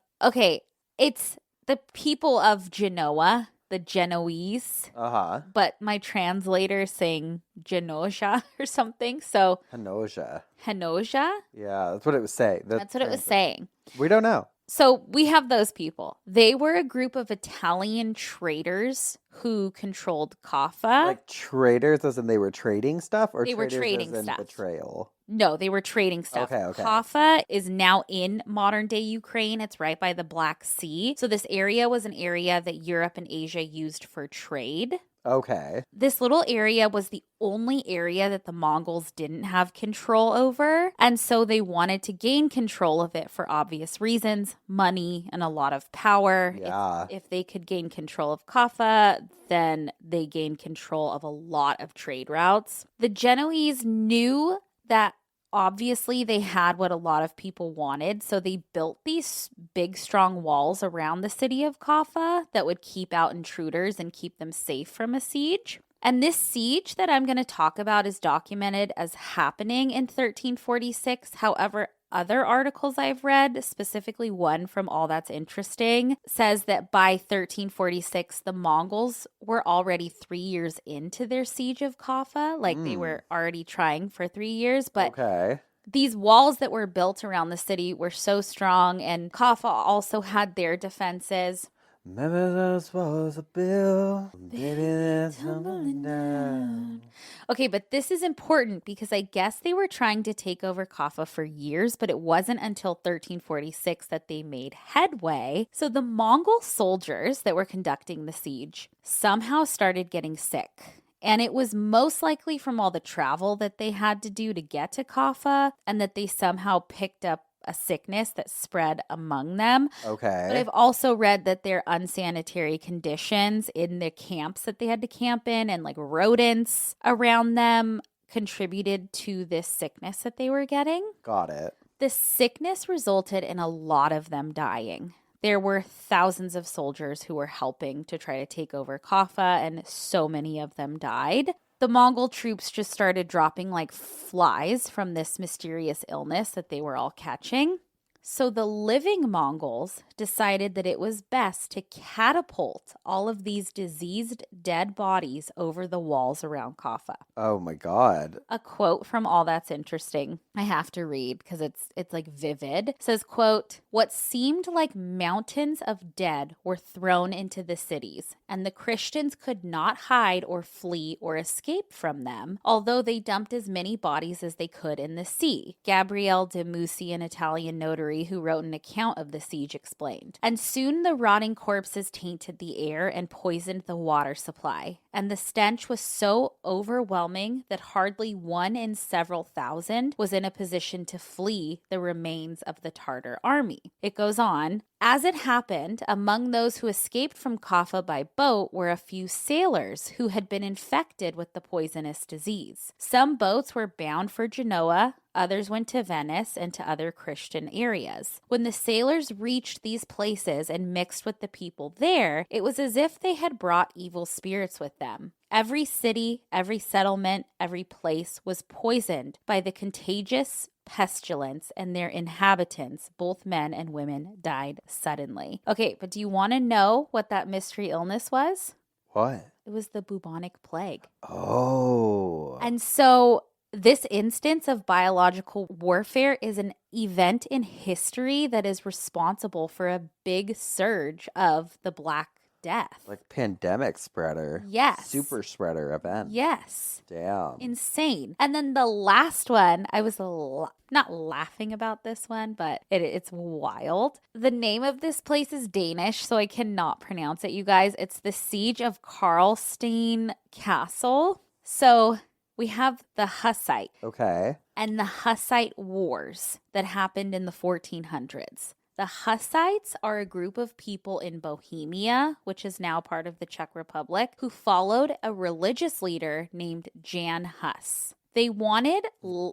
it's the people of Genoa, the Genoese. Uh-huh. But my translator saying Genosha or something. So Hanoja. Hanoja? Yeah, that's what it was saying. That's what it was saying. We don't know. So we have those people. They were a group of Italian traders who controlled Kaffa. Like traders, as in they were trading stuff, or They were traders trading as in stuff. betrayal? No, they were trading stuff. Okay. Kaffa is now in modern day Ukraine. It's right by the Black Sea. So this area was an area that Europe and Asia used for trade. Okay. This little area was the only area that the Mongols didn't have control over. And so they wanted to gain control of it for obvious reasons, money and a lot of power. Yeah. If they could gain control of Kaffa, then they gained control of a lot of trade routes. The Genoese knew that obviously they had what a lot of people wanted, so they built these big, strong walls around the city of Kaffa that would keep out intruders and keep them safe from a siege. And this siege that I'm going to talk about is documented as happening in 1346. However, other articles I've read, specifically one from All That's Interesting, says that by 1346, the Mongols were already 3 years into their siege of Kaffa. Like they were already trying for 3 years. But these walls that were built around the city were so strong, and Kaffa also had their defenses. Remember those walls of Bill? Baby, they're tumbling down. Okay, but this is important because I guess they were trying to take over Kaffa for years, but it wasn't until 1346 that they made headway. So the Mongol soldiers that were conducting the siege somehow started getting sick. And it was most likely from all the travel that they had to do to get to Kaffa, and that they somehow picked up a sickness that spread among them. Okay. But I've also read that their unsanitary conditions in the camps that they had to camp in, and like rodents around them, contributed to this sickness that they were getting. Got it. The sickness resulted in a lot of them dying. There were thousands of soldiers who were helping to try to take over Kaffa, and so many of them died. The Mongol troops just started dropping like flies from this mysterious illness that they were all catching. So the living Mongols decided that it was best to catapult all of these diseased dead bodies over the walls around Kaffa. Oh my God. A quote from All That's Interesting I have to read because it's like vivid. It says, quote, "What seemed like mountains of dead were thrown into the cities, and the Christians could not hide or flee or escape from them, although they dumped as many bodies as they could in the sea." Gabriele de Musi, an Italian notary who wrote an account of the siege, explained. "And soon the rotting corpses tainted the air and poisoned the water supply, and the stench was so overwhelming that hardly one in several thousand was in a position to flee the remains of the Tartar army." It goes on, "As it happened, among those who escaped from Kaffa by boat were a few sailors who had been infected with the poisonous disease. Some boats were bound for Genoa, others went to Venice and to other Christian areas. When the sailors reached these places and mixed with the people there, it was as if they had brought evil spirits with them. Every city, every settlement, every place was poisoned by the contagious pestilence, and their inhabitants, both men and women, died suddenly." Okay, but do you want to know what that mystery illness was? What? It was the bubonic plague. Oh. And so this instance of biological warfare is an event in history that is responsible for a big surge of the Black Death. Like pandemic spreader. Yes. Super spreader event. Yes. Damn. Insane. And then the last one, I was not laughing about this one, but it's wild. The name of this place is Danish, so I cannot pronounce it, you guys. It's the Siege of Karlstein Castle. So we have the Hussite. Okay. and the Hussite Wars that happened in the 1400s. The Hussites are a group of people in Bohemia, which is now part of the Czech Republic, who followed a religious leader named Jan Hus. They wanted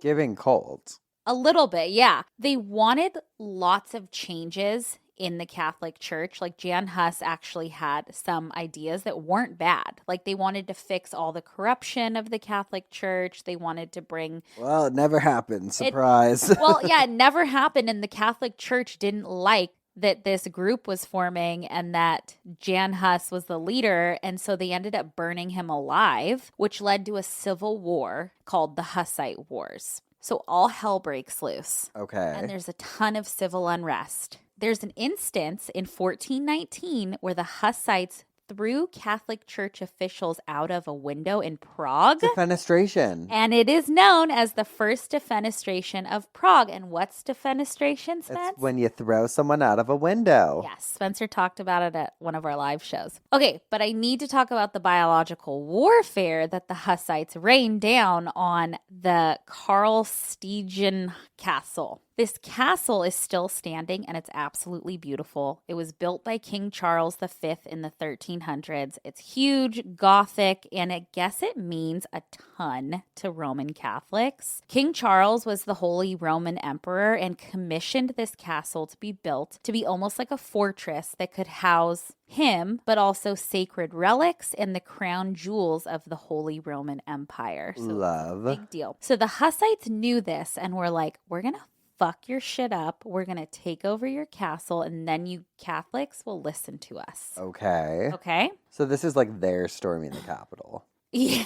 Giving cold. a little bit, yeah. They wanted lots of changes in the Catholic Church. Like Jan Hus actually had some ideas that weren't bad. Like they wanted to fix all the corruption of the Catholic Church. They wanted to bring... Well, it never happened. Surprise. Well, yeah, it never happened. And the Catholic Church didn't like that this group was forming and that Jan Hus was the leader. And so they ended up burning him alive, which led to a civil war called the Hussite Wars. So all hell breaks loose. Okay. And there's a ton of civil unrest. There's an instance in 1419 where the Hussites threw Catholic Church officials out of a window in Prague. Defenestration. And it is known as the first defenestration of Prague. And what's defenestration, Spence? It's when you throw someone out of a window. Yes, Spencer talked about it at one of our live shows. Okay, but I need to talk about the biological warfare that the Hussites rained down on the Karlstegen Castle. This castle is still standing and it's absolutely beautiful. It was built by King Charles V in the 1300s. It's huge, Gothic, and I guess it means a ton to Roman Catholics. King Charles was the Holy Roman Emperor and commissioned this castle to be built to be almost like a fortress that could house him, but also sacred relics and the crown jewels of the Holy Roman Empire. So Love. big deal. So the Hussites knew this and were like, we're going to fuck your shit up. We're going to take over your castle and then you Catholics will listen to us. Okay. Okay? So this is like their storming the Capitol. Yeah,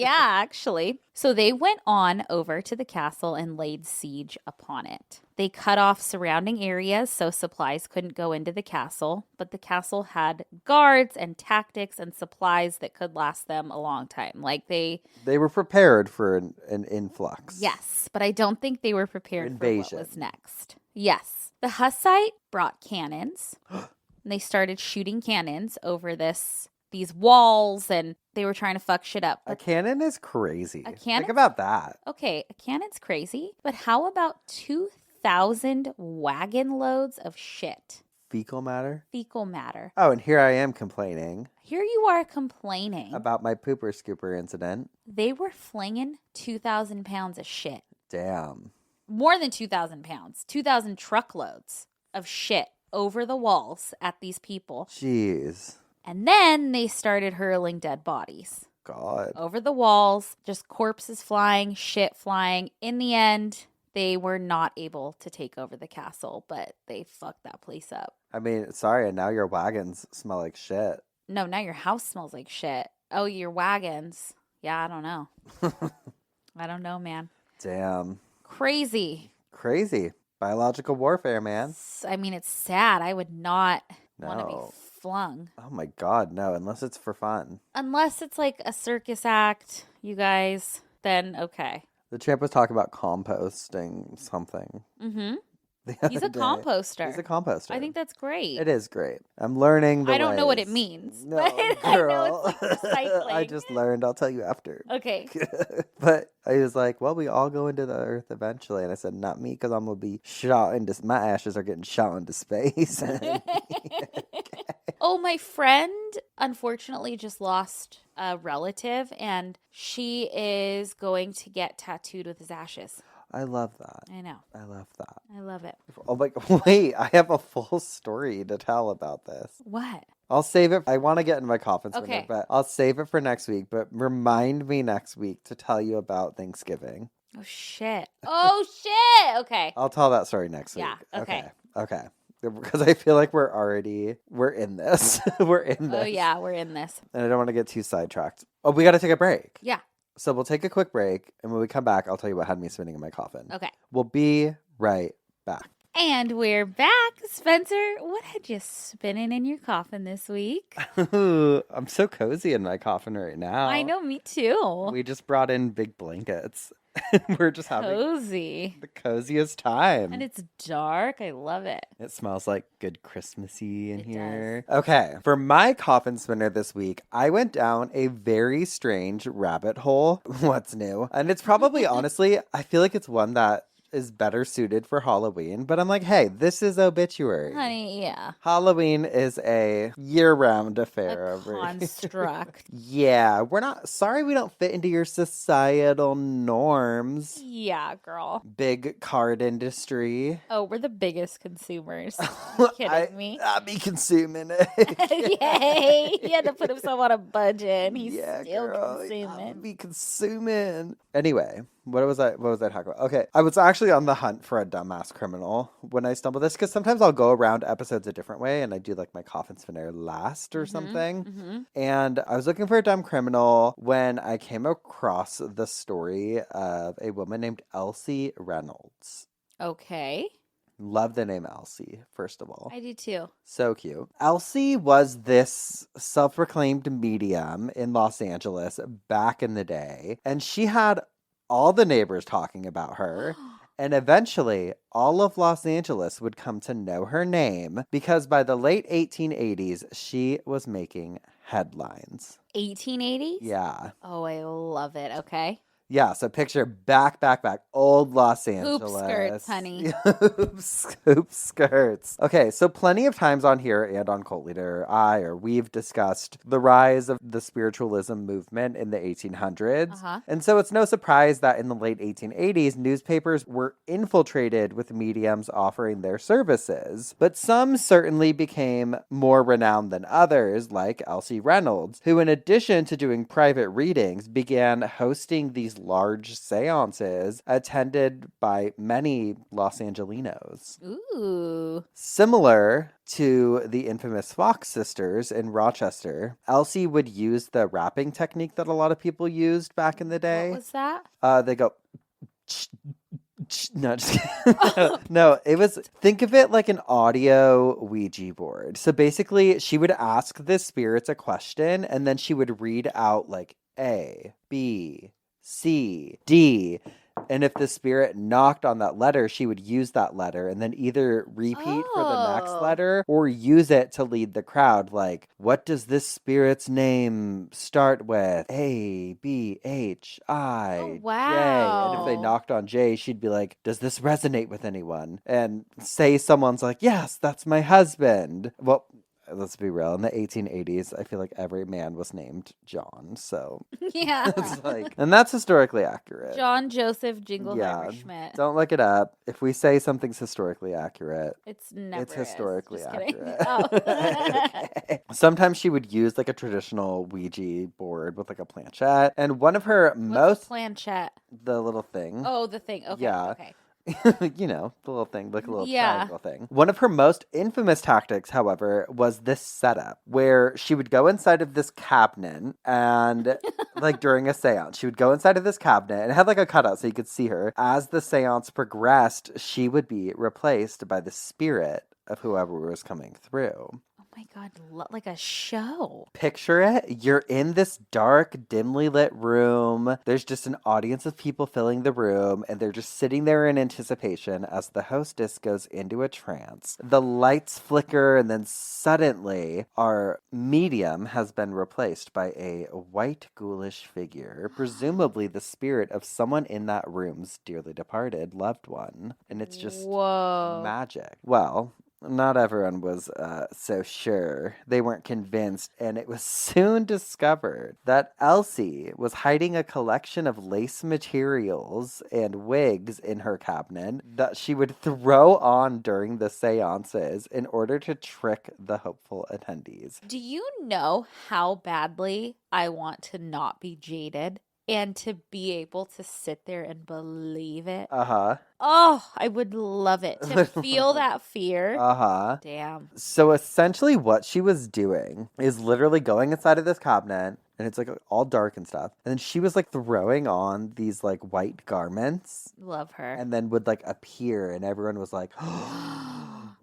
actually. So they went on over to the castle and laid siege upon it. They cut off surrounding areas so supplies couldn't go into the castle, but the castle had guards and tactics and supplies that could last them a long time. Like they were prepared for an influx. Yes, but I don't think they were prepared Invasion. for what was next. Yes. The Hussite brought cannons. And they started shooting cannons over these walls, and they were trying to fuck shit up. A cannon is crazy. A cannon? Think about that. Okay, a cannon's crazy, but how about 2,000 wagon loads of shit? Fecal matter? Fecal matter. Oh, and here I am complaining Here you are complaining. about my pooper scooper incident. They were flinging 2,000 pounds of shit. Damn. More than 2,000 pounds. 2,000 truckloads of shit over the walls at these people. Jeez. And then they started hurling dead bodies God. over the walls, just corpses flying, shit flying. In the end, they were not able to take over the castle, but they fucked that place up. I mean, sorry, and now your wagons smell like shit. No, now your house smells like shit. Oh, your wagons. Yeah, I don't know. I don't know, man. Damn. Crazy. Crazy. Biological warfare, man. I mean, it's sad. I would not want to be No. flung. Oh my God, no, unless it's for fun. Unless it's like a circus act, you guys, then okay. The champ was talking about composting something. Mm-hmm. the He's other a day. composter. He's a composter. I think that's great. It is great. I'm learning the I don't know what it ways. means, No, but girl. I know it's like recycling. I just learned. I'll tell you after. Okay. But I was like, well, we all go into the earth eventually. And I said, not me, because I'm going to be shot into... My ashes are getting shot into space. Oh, my friend unfortunately just lost a relative, and she is going to get tattooed with his ashes. I love that. I know. I love that. I love it. Oh, like, wait, I have a full story to tell about this. What? I'll save it. I want to get in my coffin sooner, Okay. but I'll save it for next week. But remind me next week to tell you about Thanksgiving. Oh, shit. Oh, shit. Okay. I'll tell that story next week. Yeah, okay. Okay. Because I feel like we're in this. We're in this. Oh, yeah, we're in this. And I don't want to get too sidetracked. Oh, we got to take a break. Yeah. So we'll take a quick break. And when we come back, I'll tell you what had me spinning in my coffin. Okay. We'll be right back. And we're back. Spencer, what had you spinning in your coffin this week? Ooh, I'm so cozy in my coffin right now. I know, me too. We just brought in big blankets. We're just having Cozy. the coziest time. And it's dark. I love it. It smells like good Christmassy in It here. Okay, for my coffin spinner this week, I went down a very strange rabbit hole. What's new? And it's probably, honestly, I feel like it's one that is better suited for Halloween, but I'm like, hey, this is obituary. Honey, yeah. Halloween is a year-round affair. A construct. Yeah, we're not sorry we don't fit into your societal norms. Yeah, girl. Big card industry. Oh, we're the biggest consumers. Are you kidding me? I'll be consuming it. Yay! He had to put himself on a budget, and he's Yeah, still girl, I'll consuming. be consuming. Anyway, what was I talking about? Okay, I was actually on the hunt for a dumbass criminal when I stumbled this, because sometimes I'll go around episodes a different way, and I do like my coffin spinner last or something. And I was looking for a dumb criminal when I came across the story of a woman named Elsie Reynolds. Okay. Love the name Elsie, first of all. I do too. So cute. Elsie was this self-proclaimed medium in Los Angeles back in the day, and she had all the neighbors talking about her. And eventually, all of Los Angeles would come to know her name because by the late 1880s, she was making headlines. 1880s? Yeah. Oh, I love it. Okay. Yeah, so picture back, old Los Angeles. Hoop skirts, honey. Hoop skirts. Okay, so plenty of times on here and on Cult Leader, we've discussed the rise of the spiritualism movement in the 1800s. And so it's no surprise that in the late 1880s, newspapers were infiltrated with mediums offering their services. But some certainly became more renowned than others, like Elsie Reynolds, who in addition to doing private readings, began hosting these large seances attended by many Los Angelinos. Ooh. Similar to the infamous Fox sisters in Rochester, Elsie would use the rapping technique that a lot of people used back in the day. What was that? They go... No, just kidding. No, it was, think of it like an audio Ouija board. So basically, she would ask the spirits a question, and then she would read out like A, B, C, D, and if the spirit knocked on that letter, she would use that letter and then either repeat for the next letter or use it to lead the crowd. Like, what does this spirit's name start with? A, B, H, I, Oh, J. wow. And if they knocked on J, she'd be like, does this resonate with anyone? And say someone's like, yes, that's my husband. Well, let's be real. In the 1880s, I feel like every man was named John. So Yeah. it's like, and that's historically accurate. John Joseph Jingleheimer Schmidt. Don't look it up. If we say something's historically accurate, It's never it's historically Just kidding. accurate. Oh. Okay. Sometimes she would use like a traditional Ouija board with like a planchette. And one of her What's a planchette? the little thing. Oh, the thing. Okay. Yeah. Okay. You know, the little thing, like a little Yeah. triangle thing. One of her most infamous tactics, however, was this setup where she would go inside of this cabinet and, like during a seance, she would go inside of this cabinet and it had like a cutout so you could see her. As the seance progressed, she would be replaced by the spirit of whoever was coming through. Oh my God, like a show. Picture it. You're in this dark, dimly lit room. There's just an audience of people filling the room, and they're just sitting there in anticipation as the hostess goes into a trance. The lights flicker, and then suddenly, our medium has been replaced by a white, ghoulish figure, presumably the spirit of someone in that room's dearly departed loved one. And it's just Whoa. magic. Well, not everyone was so sure. They weren't convinced, and it was soon discovered that Elsie was hiding a collection of lace materials and wigs in her cabinet that she would throw on during the seances in order to trick the hopeful attendees. Do you know how badly I want to not be jaded and to be able to sit there and believe it? Uh-huh. Oh, I would love it to feel that fear. Uh-huh. Damn. So essentially what she was doing is literally going inside of this cabinet and it's like all dark and stuff. And then she was like throwing on these like white garments Love her. and then would like appear, and everyone was like,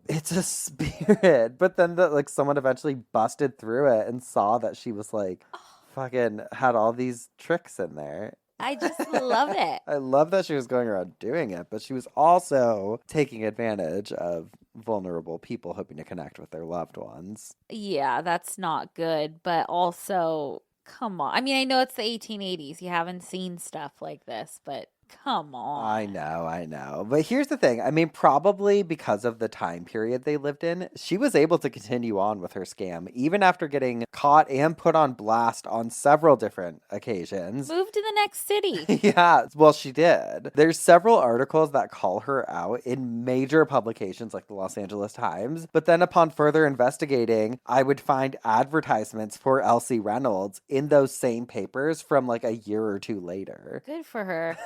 it's a spirit. But then like someone eventually busted through it and saw that she was like fucking had all these tricks in there. I just love it. I love that she was going around doing it, but she was also taking advantage of vulnerable people hoping to connect with their loved ones. Yeah, that's not good, but also, come on. I mean, I know it's the 1880s. You haven't seen stuff like this, but come on. I know. But here's the thing. I mean, probably because of the time period they lived in, she was able to continue on with her scam, even after getting caught and put on blast on several different occasions. Move to the next city. Yeah, well, she did. There's several articles that call her out in major publications like the Los Angeles Times, but then upon further investigating, I would find advertisements for Elsie Reynolds in those same papers from like a year or two later. Good for her.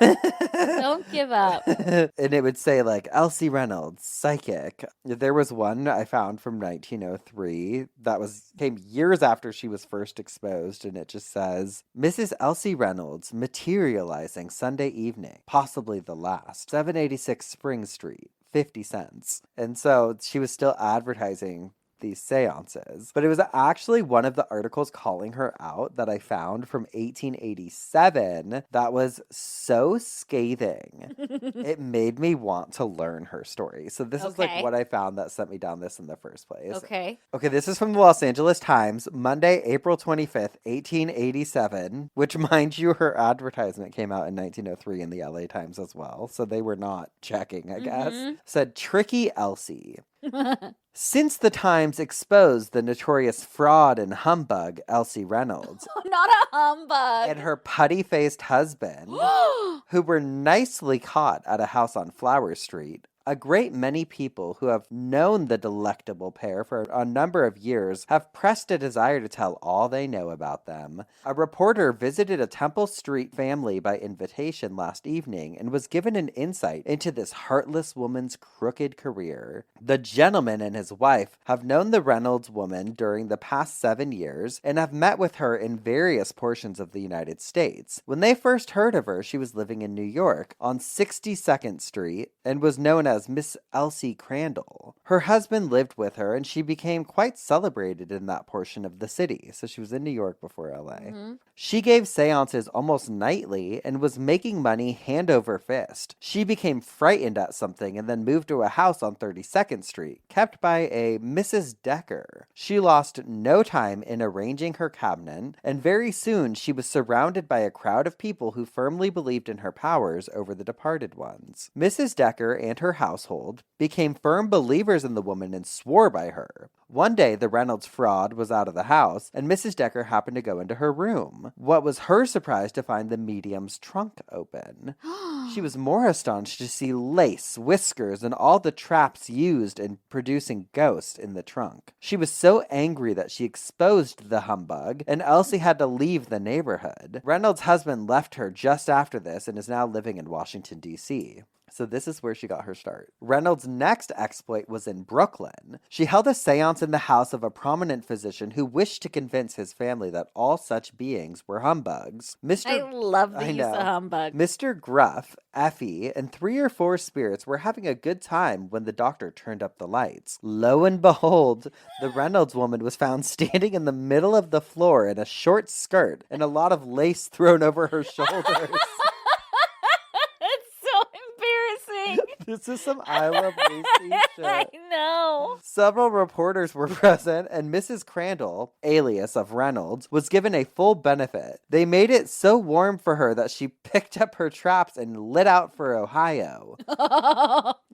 Don't give up. And it would say like Elsie Reynolds, psychic. There was one I found from 1903 that came years after she was first exposed, and it just says Mrs. Elsie Reynolds materializing Sunday evening, possibly the last, 786 Spring Street, 50 cents. And so she was still advertising these seances. But it was actually one of the articles calling her out that I found from 1887 that was so scathing. It made me want to learn her story. So this is like what I found that sent me down this in the first place. Okay, this is from the Los Angeles Times, Monday, April 25th, 1887, which, mind you, her advertisement came out in 1903 in the LA Times as well. So they were not checking, I guess. Said, Tricky Elsie. Since the Times exposed the notorious fraud and humbug Elsie Reynolds not a humbug, and her putty-faced husband, who were nicely caught at a house on Flower Street, a great many people who have known the delectable pair for a number of years have pressed a desire to tell all they know about them. A reporter visited a Temple Street family by invitation last evening and was given an insight into this heartless woman's crooked career. The gentleman and his wife have known the Reynolds woman during the past 7 years and have met with her in various portions of the United States. When they first heard of her, she was living in New York on 62nd Street and was known as Miss Elsie Crandall. Her husband lived with her, and she became quite celebrated in that portion of the city. So she was in New York before LA. She gave seances almost nightly and was making money hand over fist. She became frightened at something and then moved to a house on 32nd Street, kept by a Mrs. Decker. She lost no time in arranging her cabinet, and very soon she was surrounded by a crowd of people who firmly believed in her powers over the departed ones. Mrs. Decker and her household became firm believers in the woman and swore by her. One day, the Reynolds fraud was out of the house, and Mrs. Decker happened to go into her room. What was her surprise to find the medium's trunk open. She was more astonished to see lace, whiskers, and all the traps used in producing ghosts in the trunk. She was so angry that she exposed the humbug, and Elsie had to leave the neighborhood. Reynolds' husband left her just after this and is now living in Washington, D.C. So this is where she got her start. Reynolds' next exploit was in Brooklyn. She held a seance in the house of a prominent physician who wished to convince his family that all such beings were humbugs. I love the use of humbug. Mr. Gruff, Effie, and 3 or 4 spirits were having a good time when the doctor turned up the lights. Lo and behold, the Reynolds woman was found standing in the middle of the floor in a short skirt and a lot of lace thrown over her shoulders. This is some I Love Lucy shit. I know. Several reporters were present, and Mrs. Crandall, alias of Reynolds, was given a full benefit. They made it so warm for her that she picked up her traps and lit out for Ohio.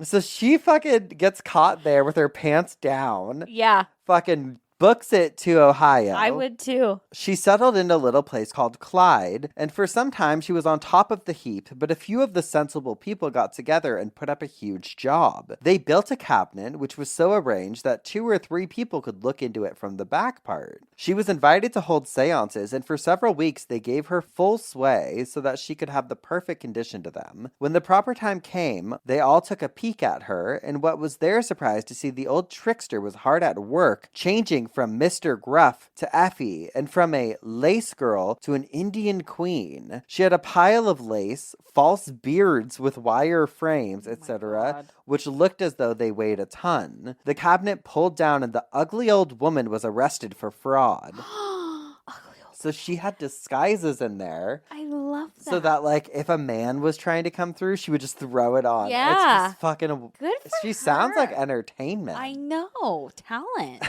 So she fucking gets caught there with her pants down. Yeah. Fucking books it to Ohio. I would too. She settled in a little place called Clyde, and for some time she was on top of the heap, but a few of the sensible people got together and put up a huge job. They built a cabinet, which was so arranged that 2 or 3 people could look into it from the back part. She was invited to hold seances, and for several weeks they gave her full sway so that she could have the perfect condition to them. When the proper time came, they all took a peek at her, and what was their surprise to see the old trickster was hard at work, changing everything from Mr. Gruff to Effie, and from a lace girl to an Indian queen. She had a pile of lace, false beards with wire frames, Oh my etc., God. which looked as though they weighed a ton. The cabinet pulled down and the ugly old woman was arrested for fraud. Ugly old So she had disguises in there I love that. so that, like, if a man was trying to come through, she would just throw it on. It's Yeah. just fucking... Good for She sounds like her. entertainment. I know. Talent.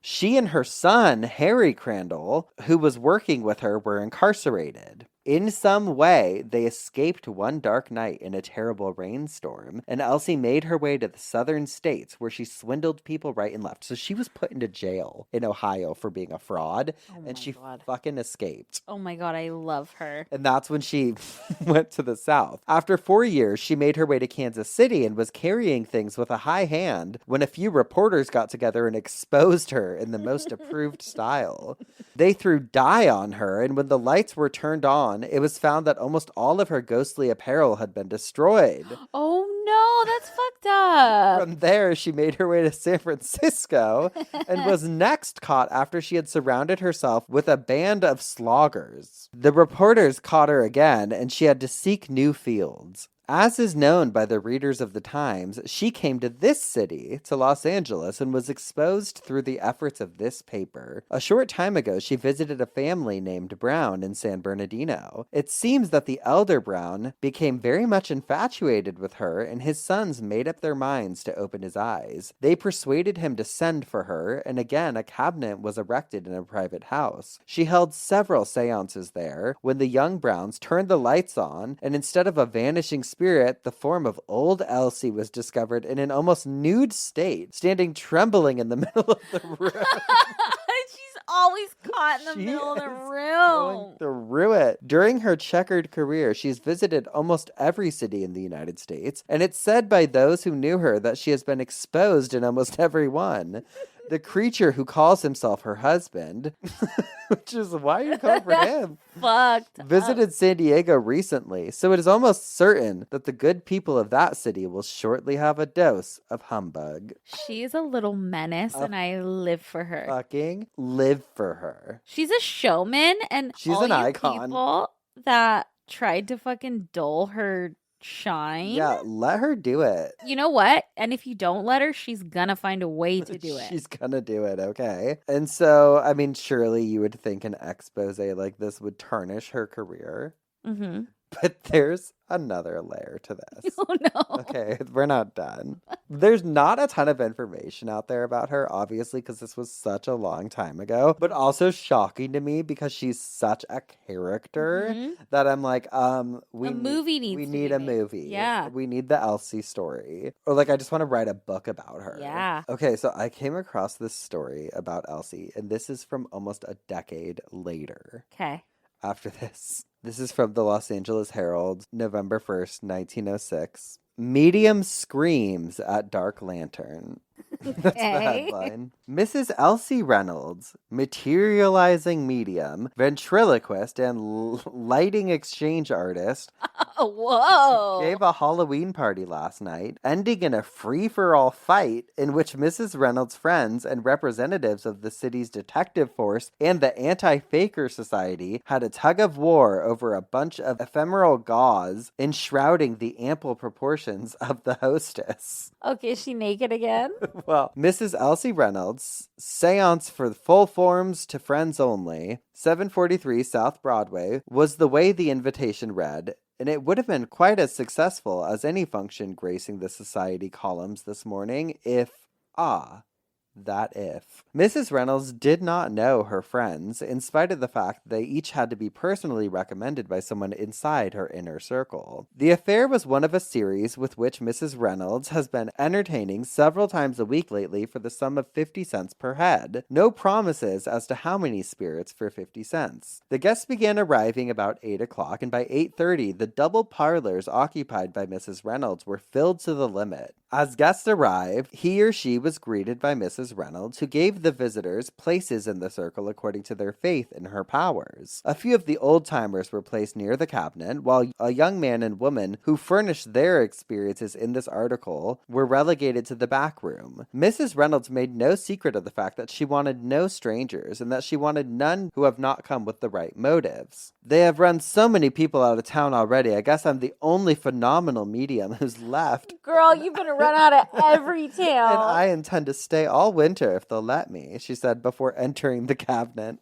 She and her son, Harry Crandall, who was working with her, were incarcerated. In some way, they escaped one dark night in a terrible rainstorm, and Elsie made her way to the southern states where she swindled people right and left. So she was put into jail in Ohio for being a fraud, Oh my and she God. fucking escaped. Oh my God, I love her. And that's when she went to the South. After 4 years, she made her way to Kansas City and was carrying things with a high hand when a few reporters got together and exposed her in the most approved style. They threw dye on her, and when the lights were turned on, it was found that almost all of her ghostly apparel had been destroyed. Oh no, that's fucked up. From there, she made her way to San Francisco and was next caught after she had surrounded herself with a band of sloggers. The reporters caught her again, and she had to seek new fields. As is known by the readers of the Times, she came to this city, to Los Angeles, and was exposed through the efforts of this paper. A short time ago, she visited a family named Brown in San Bernardino. It seems that the elder Brown became very much infatuated with her, and his sons made up their minds to open his eyes. They persuaded him to send for her, and again a cabinet was erected in a private house. She held several seances there, when the young Browns turned the lights on, and instead of a vanishing spirit, the form of old Elsie was discovered in an almost nude state, standing trembling in the middle of the room. She's always caught in the She middle of the is room. Going through it. During her checkered career, she's visited almost every city in the United States, and it's said by those who knew her that she has been exposed in almost every one. The creature who calls himself her husband, which is why are you calling for him? Fucked. Visited San Diego recently, so it is almost certain that the good people of that city will shortly have a dose of humbug. She's a little menace, and I live for her. Fucking live for her. She's a showman, and She's all an you icon. people that tried to fucking dull her shine. Yeah, let her do it. You know what? And if you don't let her, she's gonna find a way to do it. She's gonna do it, okay? And so, I mean, surely you would think an expose like this would tarnish her career. Mm-hmm. But there's another layer to this. Oh no. Okay, we're not done. There's not a ton of information out there about her, obviously, because this was such a long time ago, but also shocking to me because she's such a character Mhm. that I'm like, we A movie needs we to need be a made. movie. Yeah. We need the Elsie story. Or like, I just want to write a book about her. Yeah. Okay, so I came across this story about Elsie, and this is from almost a decade later. Okay. After this. This is from the Los Angeles Herald, November 1st, 1906. Medium screams at dark lantern. That's the Okay. headline. Mrs. Elsie Reynolds, materializing medium, ventriloquist, and lighting exchange artist, Whoa. gave a Halloween party last night, ending in a free-for-all fight in which Mrs. Reynolds' friends and representatives of the city's detective force and the Anti-Faker Society had a tug-of-war over a bunch of ephemeral gauze enshrouding the ample proportions of the hostess. Okay, is she naked again? Well, Mrs. Elsie Reynolds, seance for full forms to friends only, 743 South Broadway, was the way the invitation read, and it would have been quite as successful as any function gracing the society columns this morning if, that if. Mrs. Reynolds did not know her friends, in spite of the fact that they each had to be personally recommended by someone inside her inner circle. The affair was one of a series with which Mrs. Reynolds has been entertaining several times a week lately for the sum of 50 cents per head. No promises as to how many spirits for 50 cents. The guests began arriving about 8 o'clock, and by 8:30, the double parlors occupied by Mrs. Reynolds were filled to the limit. As guests arrived, he or she was greeted by Mrs. Reynolds, who gave the visitors places in the circle according to their faith in her powers. A few of the old-timers were placed near the cabinet, while a young man and woman who furnished their experiences in this article were relegated to the back room. Mrs. Reynolds made no secret of the fact that she wanted no strangers and that she wanted none who have not come with the right motives. They have run so many people out of town already. I guess I'm the only phenomenal medium who's left. Girl, you've been run out of every town. And I intend to stay all winter if they'll let me, she said before entering the cabinet.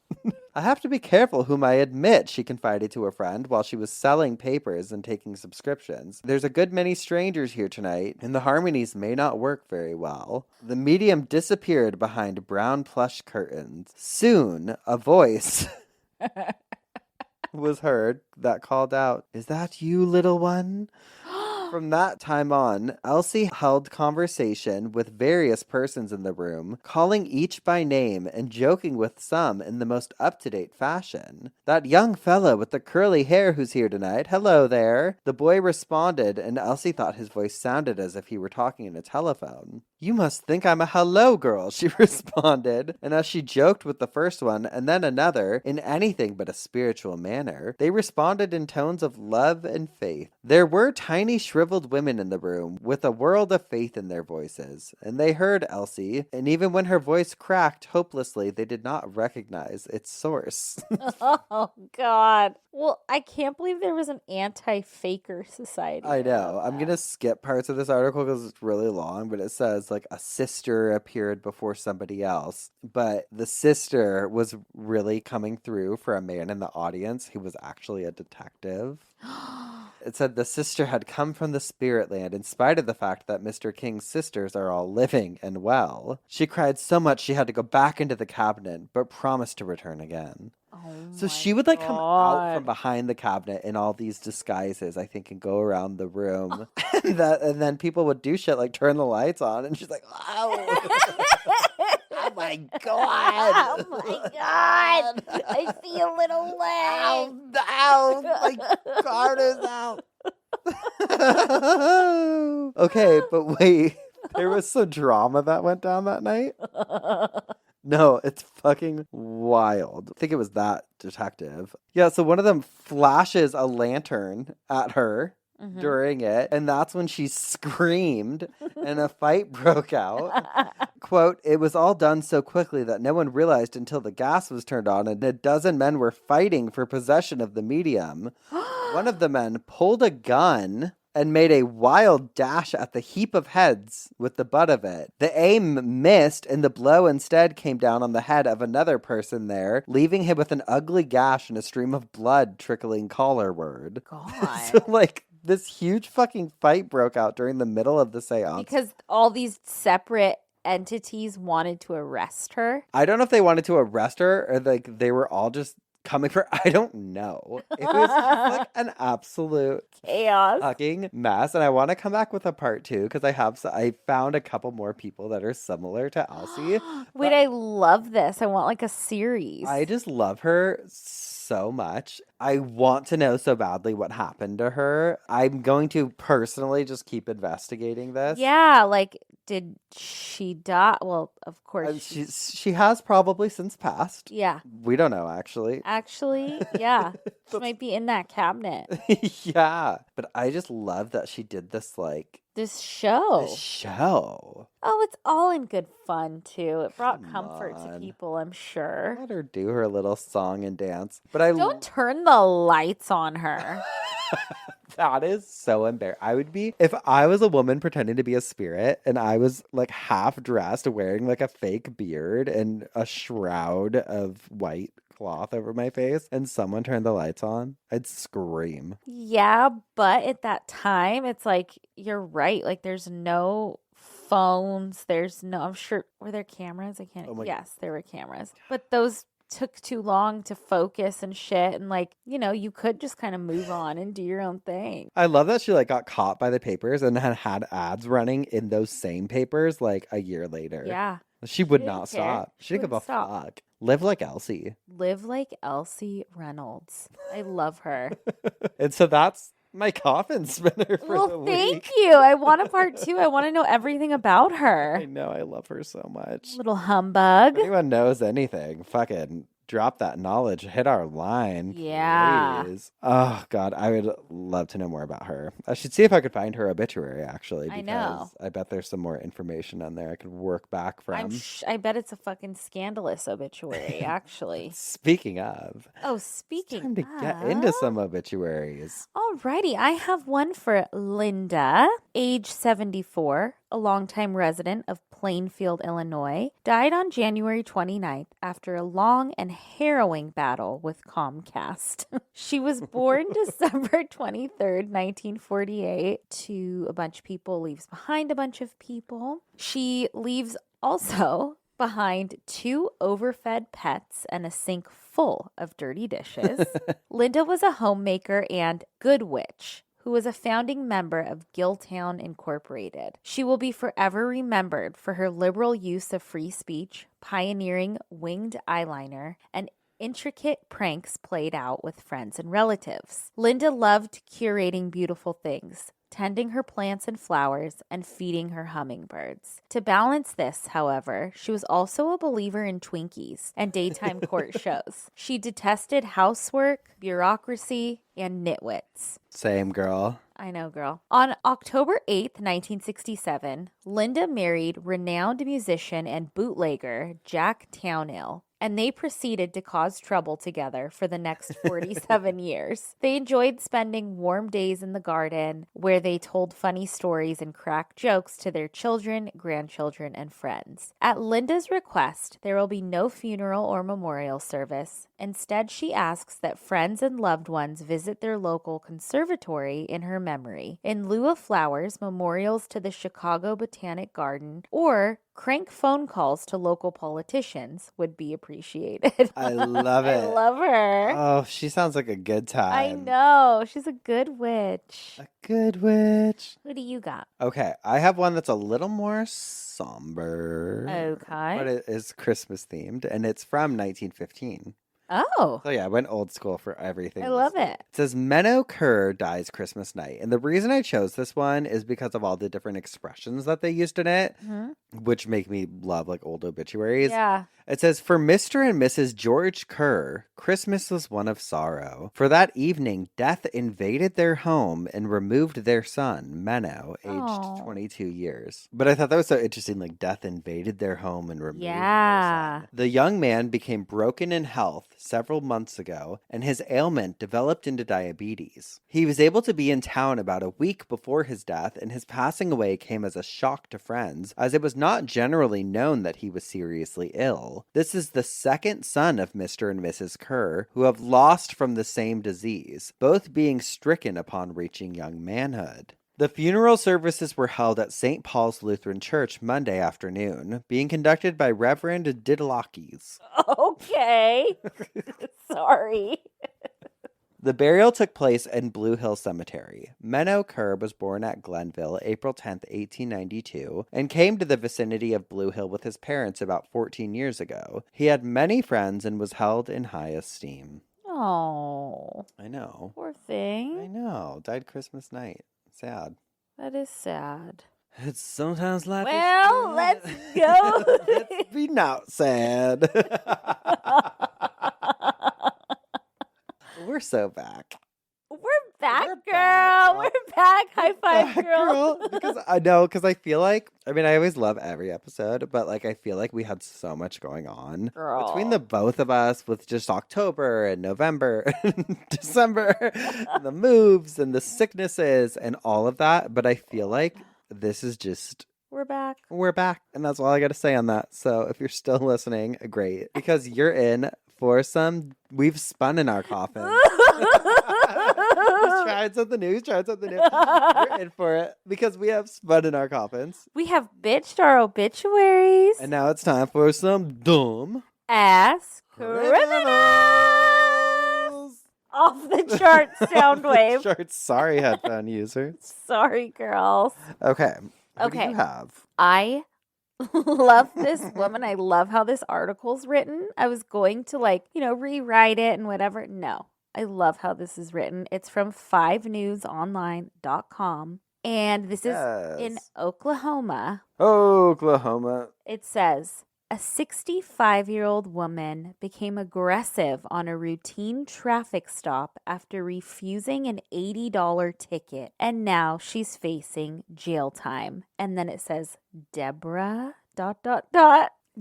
I have to be careful whom I admit, she confided to a friend while she was selling papers and taking subscriptions. There's a good many strangers here tonight, and the harmonies may not work very well. The medium disappeared behind brown plush curtains. Soon, a voice was heard that called out, "Is that you, little one?" From that time on, Elsie held conversation with various persons in the room, calling each by name and joking with some in the most up-to-date fashion. "That young fellow with the curly hair who's here tonight, hello there." The boy responded, and Elsie thought his voice sounded as if he were talking in a telephone. "You must think I'm a hello girl," she responded, and as she joked with the first one and then another in anything but a spiritual manner, they responded in tones of love and faith. There were tiny shriveled women in the room with a world of faith in their voices, and they heard Elsie, and even when her voice cracked hopelessly, they did not recognize its source. Oh, God. Well, I can't believe there was an anti-faker society. I know. I'm going to skip parts of this article because it's really long, but it says like a sister appeared before somebody else, but the sister was really coming through for a man in the audience who was actually a detective. It said the sister had come from the spirit land in spite of the fact that Mr. King's sisters are all living and well. She cried so much she had to go back into the cabinet, but promised to return again. So she would like come out from behind the cabinet in all these disguises, I think, and go around the room. And then people would do shit like turn the lights on, and she's like, "Oh, oh my God. Oh my God. I see a little leg. Ow, ow, my card is out." Okay, but wait, there was some drama that went down that night. No, it's fucking wild. I think it was that detective. Yeah, so one of them flashes a lantern at her during it, and that's when she screamed and a fight broke out. Quote, "It was all done so quickly that no one realized until the gas was turned on and a dozen men were fighting for possession of the medium. One of the men pulled a gun and made a wild dash at the heap of heads with the butt of it. The aim missed, and the blow instead came down on the head of another person there, leaving him with an ugly gash and a stream of blood trickling collarward." God. So, like, this huge fucking fight broke out during the middle of the seance. Because all these separate entities wanted to arrest her. I don't know if they wanted to arrest her or, like, they were all just coming for, I don't know. It was just like an absolute Chaos. fucking mess, and I want to come back with a part 2 because I found a couple more people that are similar to Elsie. Wait, I love this. I want like a series. I just love her so much. I want to know so badly what happened to her. I'm going to personally just keep investigating this. Yeah, like, did she die? Well, of course. She has probably since passed. Yeah. We don't know, actually. Actually, yeah. She might be in that cabinet. Yeah. But I just love that she did this, like, This show. Oh, it's all in good fun, too. It brought comfort to people, I'm sure. Let her do her little song and dance. But Don't turn the lights on her. That is so embarrassing. I would be, if I was a woman pretending to be a spirit and I was like half dressed, wearing like a fake beard and a shroud of white cloth over my face, and someone turned the lights on, I'd scream. Yeah, but at that time, it's like, you're right. Like, there's no phones. There's no, I'm sure, were there cameras? I can't, yes, there were cameras. But those took too long to focus and shit, and like, you know, you could just kind of move on and do your own thing. I love that she like got caught by the papers and had ads running in those same papers like a year later. Yeah. She would not stop. She didn't give a stop. fuck. Live like Elsie. Live like Elsie Reynolds. I love her. And so that's My coffin spinner for the Well, thank week. you. I want a part 2. I want to know everything about I her. know, I love her so much. Little humbug. If anyone knows anything, fucking drop that knowledge. Hit our line, Yeah. please. Oh, God, I would love to know more about her. I should see if I could find her obituary, actually, I because know. I bet there's some more information on there I could work back from. I bet it's a fucking scandalous obituary, actually. Speaking of, Oh, it's speaking time to get into of. some obituaries. Alrighty, I have one for Linda, age 74, a longtime resident of Plainfield, Illinois, died on January 29th after a long and harrowing battle with Comcast. She was born December 23rd, 1948, to a bunch of people, leaves behind a bunch of people. She leaves also behind 2 overfed pets and a sink full of dirty dishes. Linda was a homemaker and good witch who was a founding member of Gilltown Incorporated. She will be forever remembered for her liberal use of free speech, pioneering winged eyeliner, and intricate pranks played out with friends and relatives. Linda loved curating beautiful things, tending her plants and flowers, and feeding her hummingbirds. To balance this, however, she was also a believer in Twinkies and daytime court shows. She detested housework, bureaucracy, and nitwits. Same girl. I know, girl. On October 8th, 1967, Linda married renowned musician and bootlegger Jack Townill, and they proceeded to cause trouble together for the next 47 years. They enjoyed spending warm days in the garden where they told funny stories and cracked jokes to their children, grandchildren, and friends. At Linda's request, there will be no funeral or memorial service. Instead, she asks that friends and loved ones visit their local conservatory in her memory. In lieu of flowers, memorials to the Chicago Botanic Garden, or crank phone calls to local politicians would be appreciated. I love it. I love her. Oh, she sounds like a good time. I know. She's a good witch. A good witch. Who do you got? Okay, I have one that's a little more somber. Okay. But it is Christmas themed, and it's from 1915. Oh, So yeah, I went old school for everything. I love this week. it. It says Menno Kerr dies Christmas night. And the reason I chose this one is because of all the different expressions that they used in it, which make me love like old obituaries. Yeah. It says, for Mr. and Mrs. George Kerr, Christmas was one of sorrow. For that evening, death invaded their home and removed their son, Menno, aged 22 years. But I thought that was so interesting, like death invaded their home and removed their son. The young man became broken in health several months ago, and his ailment developed into diabetes. He was able to be in town about a week before his death, and his passing away came as a shock to friends, as it was not generally known that he was seriously ill. This is the second son of Mr. and Mrs. Kerr, who have lost from the same disease, both being stricken upon reaching young manhood. The funeral services were held at St. Paul's Lutheran Church Monday afternoon, being conducted by Reverend Didlakis. Okay. Sorry. The burial took place in Blue Hill Cemetery. Menno Kerr was born at Glenville April 10th, 1892, and came to the vicinity of Blue Hill with his parents about 14 years ago. He had many friends and was held in high esteem. Oh. I know. Poor thing. I know. Died Christmas night. Sad. That is sad. It's sometimes life is Well, sad. let's go. Let's be not sad. We're so back. We're back, We're girl. back, girl. We're back. High five, Back, girl. Because I feel like, I mean, I always love every episode, but like, I feel like we had so much going on Girl. between the both of us with just October and November and December and the moves and the sicknesses and all of that. But I feel like this is just, We're back. we're back. And that's all I got to say on that. So if you're still listening, great, because you're in for some, we've spun in our coffin. He's trying something new. We're in for it because we have spun in our coffins. We have bitched our obituaries. And now it's time for some dumb Ass criminals. Off the chart sound wave. Short, sorry, headphone users. Sorry, girls. Okay. Who do Okay. you have? I love this woman. I love how this article's written. I was going to rewrite it and whatever. No. I love how this is written. It's from 5newsonline.com. And this is in Yes. Oklahoma. Oklahoma. It says, a 65-year-old woman became aggressive on a routine traffic stop after refusing an $80 ticket, and now she's facing jail time. And then it says, Deborah, ...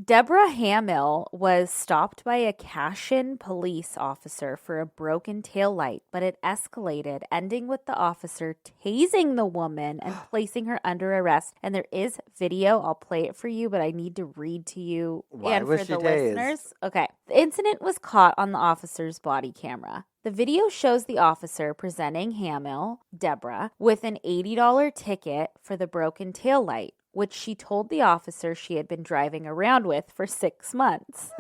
Deborah Hamill was stopped by a Cashin police officer for a broken taillight, but it escalated, ending with the officer tasing the woman and placing her under arrest. And there is video. I'll play it for you, but I need to read to you and was for she the tased? listeners. Okay. The incident was caught on the officer's body camera. The video shows the officer presenting Hamill, Deborah, with an $80 ticket for the broken taillight, which she told the officer she had been driving around with for 6 months.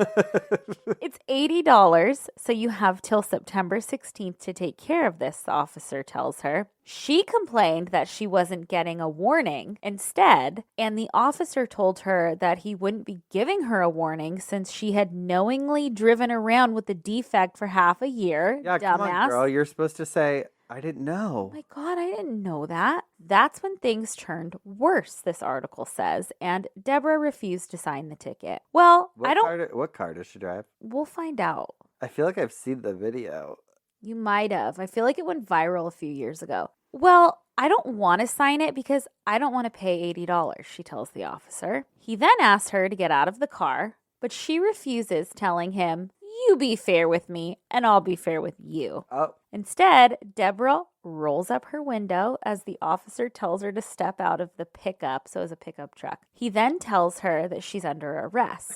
It's $80, so you have till September 16th to take care of this, the officer tells her. She complained that she wasn't getting a warning instead, and the officer told her that he wouldn't be giving her a warning since she had knowingly driven around with the defect for half a year. Yeah, dumbass. come on, girl. You're supposed to say, I didn't Oh know. my God, I didn't know that. That's when things turned worse, this article says, and Deborah refused to sign the ticket. Well, What car does she drive? We'll find out. I feel like I've seen the video. You might have. I feel like it went viral a few years ago. Well, I don't want to sign it because I don't want to pay $80, she tells the officer. He then asks her to get out of the car, but she refuses, telling him, you be fair with me and I'll be fair with you. Oh. Instead, Deborah rolls up her window as the officer tells her to step out of the pickup, so it's a pickup truck. He then tells her that she's under arrest.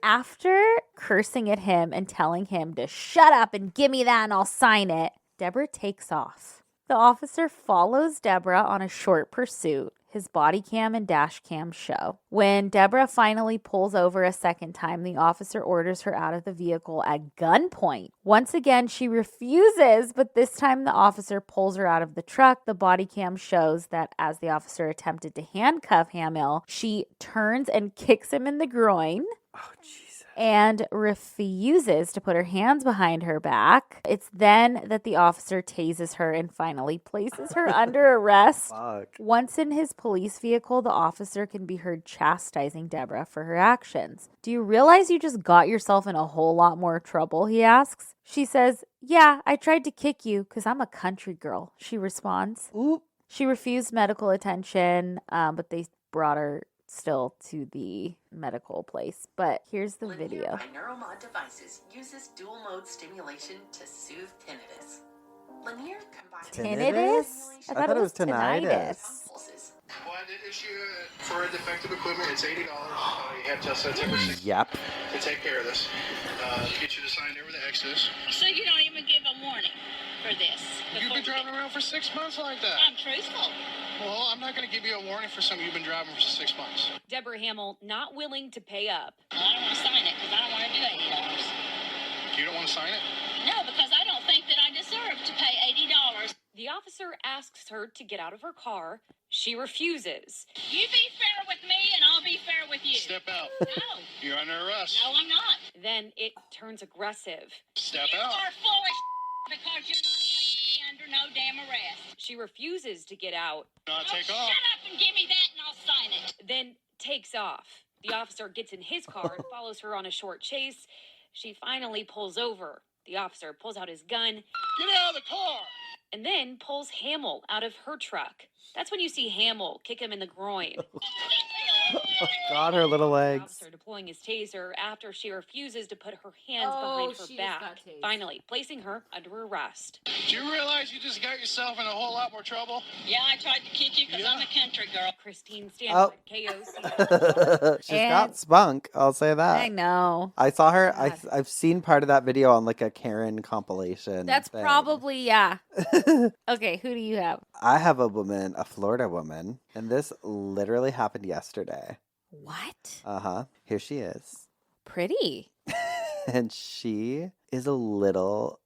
After cursing at him and telling him to shut up and give me that and I'll sign it, Deborah takes off. The officer follows Deborah on a short pursuit. His body cam and dash cam show. When Deborah finally pulls over a second time, the officer orders her out of the vehicle at gunpoint. Once again, she refuses, but this time the officer pulls her out of the truck. The body cam shows that as the officer attempted to handcuff Hamill, she turns and kicks him in the groin. Oh, Jesus. And refuses to put her hands behind her back. It's then that the officer tases her and finally places her under arrest. Fuck. Once in his police vehicle, the officer can be heard chastising Deborah for her actions. Do you realize you just got yourself in a whole lot more trouble, he asks. She says, yeah, I tried to kick you because I'm a country girl, she responds. Oop. She refused medical attention, but they brought her still to the medical place. But here's the video. Linear binaural devices uses dual mode stimulation to soothe tinnitus. Linear combines Tinnitus? I thought it was tinnitus. pulses. Well, I did issue for defective equipment. It's $80. You have till September 6th Yep. to take care of this. Get you to sign over the Exodus. So you don't even give a warning for this? You've been driving around for 6 months like that. I'm truthful. Well, I'm not going to give you a warning for something you've been driving for 6 months. Deborah Hamill not willing to pay up. Well, I don't want to sign it because I don't want to do $80. You don't want to sign it? No, because I don't think that I deserve to pay $80. The officer asks her to get out of her car. She refuses. You be fair with me and I'll be fair with you. Step out. No. You're under arrest. No, I'm not. Then it turns aggressive. Step You out. are full of because you're not placing me under no damn arrest. She refuses to get out, Not Oh, take shut off. up and give me that and I'll sign it. then takes off. The officer gets in his car and follows her on a short chase. She finally pulls over. The officer pulls out his gun Get out of the car. and then pulls Hamill out of her truck. That's when you see Hamill kick him in the groin. Oh, God, her little The legs. officer deploying his taser after she refuses to put her hands behind her back, finally placing her under arrest. Do you realize you just got yourself in a whole lot more trouble? Yeah, I tried to kick you because I'm a country girl. Christine Stanford, Oh. KOC. She's got And- spunk, I'll say that. I know. I saw her. God. I've seen part of that video on like a Karen compilation. That's thing. probably, yeah. Okay, who do you have? I have a woman, a Florida woman, and this literally happened yesterday. What? Here she is, Pretty. and she is a little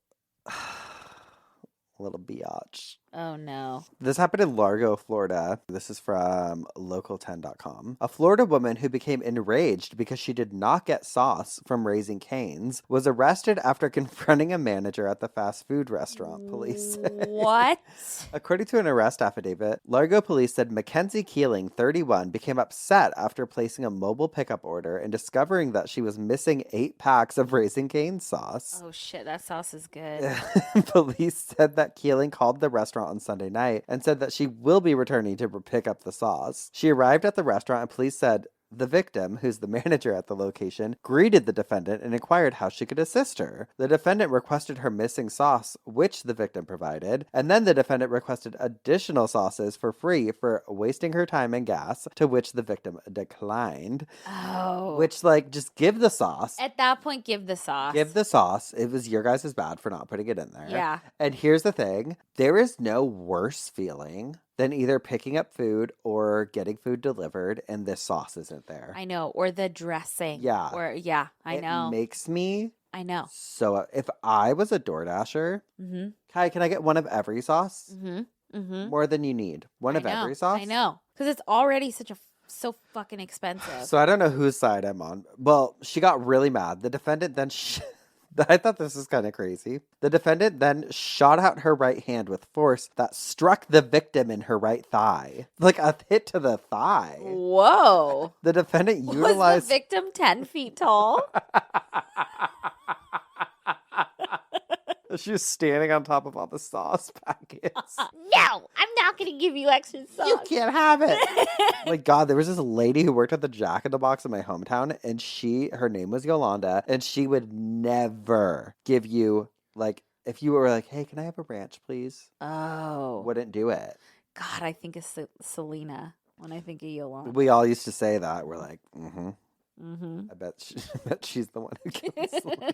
biatch. Oh, no. This happened in Largo, Florida. This is from local10.com. A Florida woman who became enraged because she did not get sauce from Raising Cane's was arrested after confronting a manager at the fast food restaurant, police said. What? According to an arrest affidavit, Largo police said Mackenzie Keeling, 31, became upset after placing a mobile pickup order and discovering that she was missing 8 packs of Raising Cane's sauce. Oh, shit. That sauce is good. Police said that Keeling called the restaurant on Sunday night and said that she will be returning to pick up the sauce. She arrived at the restaurant and police said the victim, who's the manager at the location, greeted the defendant and inquired how she could assist her. The defendant requested her missing sauce, which the victim provided, and then the defendant requested additional sauces for free for wasting her time and gas, to which the victim declined. Oh. Which, like, just give the sauce. At that point, give the sauce. Give the sauce. It was your guys' bad for not putting it in there. Yeah. And here's the thing. There is no worse feeling than either picking up food or getting food delivered and this sauce isn't there. I know. Or the dressing. Yeah. Or, yeah, I know. It makes me I know. so... If I was a DoorDasher, Mm-hmm. Kai, can I get one of every sauce? Mm-hmm. Mm-hmm. More than you need. One of every sauce? I know. Because it's already so fucking expensive. So I don't know whose side I'm on. Well, she got really mad. The defendant then... I thought this was kind of crazy. The defendant then shot out her right hand with force that struck the victim in her right thigh. Like a hit to the thigh. Whoa. The defendant Was utilized... the victim 10 feet tall? She was standing on top of all the sauce packets. No, I'm not going to give you extra sauce. You can't have it. Like, God, there was this lady who worked at the Jack in the Box in my hometown, and her name was Yolanda, and she would never give you, like, if you were like, hey, can I have a ranch, please? Oh. Wouldn't do it. God, I think it's Selena when I think of Yolanda. We all used to say that. We're like, mm-hmm. Mm-hmm. I bet she's the one who kills Selena.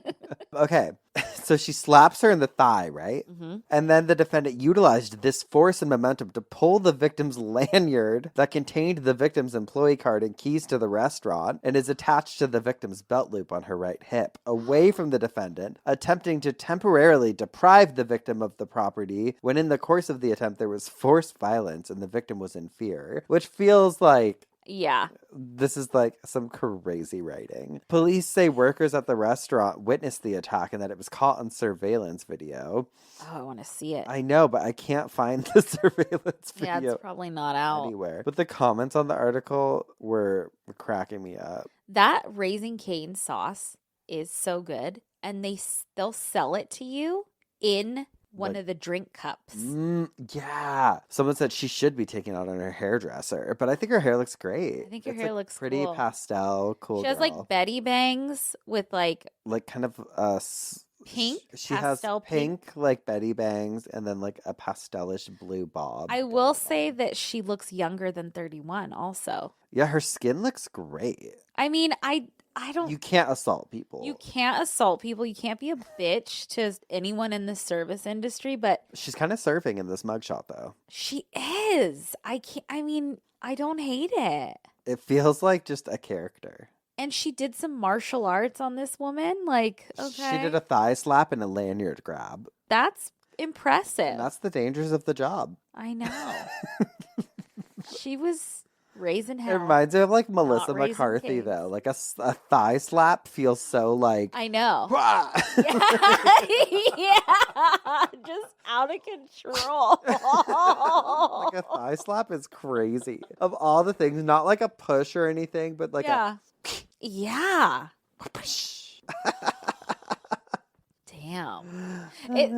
Okay, so she slaps her in the thigh, right? Mm-hmm. And then the defendant utilized this force and momentum to pull the victim's lanyard that contained the victim's employee card and keys to the restaurant and is attached to the victim's belt loop on her right hip, away from the defendant, attempting to temporarily deprive the victim of the property when in the course of the attempt there was forced violence and the victim was in fear, which feels like Yeah. this is like some crazy writing. Police say workers at the restaurant witnessed the attack and that it was caught on surveillance video. Oh, I want to see it. I know, but I can't find the surveillance Yeah, video it's probably not out. anywhere. But the comments on the article were cracking me up. That Raising Cane sauce is so good, and they'll sell it to you in one Like- of the drink cups. Yeah. Someone said she should be taking out on her hairdresser, but I think her hair looks great. I think her It's, hair like, looks pretty cool. pastel, cool She has girl. like Betty bangs with like Like kind of Pink? She has Pastel pink like Betty bangs and then like a pastelish blue bob. I will say that she looks younger than 31 also. Yeah, her skin looks great. I mean, I don't You can't assault people. you can't assault people. You can't be a bitch to anyone in the service industry, but She's kind of surfing in this mugshot though. she is. I don't hate it. It feels like just a character. And she did some martial arts on this woman. Like, okay. She did a thigh slap and a lanyard grab. That's impressive. And that's the dangers of the job. I know. She was raising It hell. reminds me of like Melissa Raising McCarthy Cane's. though. Like a thigh slap feels so like I know. "Wah!" Yeah. Just out of control. Like a thigh slap is crazy. Of all the things, not like a push or anything, but like yeah. Yeah. a Damn.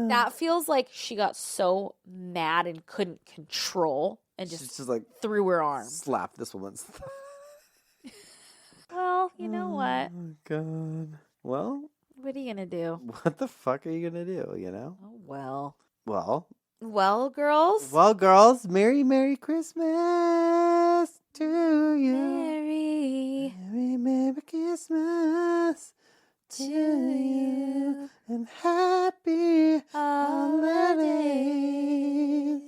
That feels like she got so mad and couldn't control and She's just just like threw her arm. slap this woman's thigh. Well, you know what? Oh God. Well, What are you going to do? what the fuck are you gonna do, you know? Oh, well. Well, Girls. girls, Merry Christmas to you. Merry Merry Christmas to you. And happy holidays.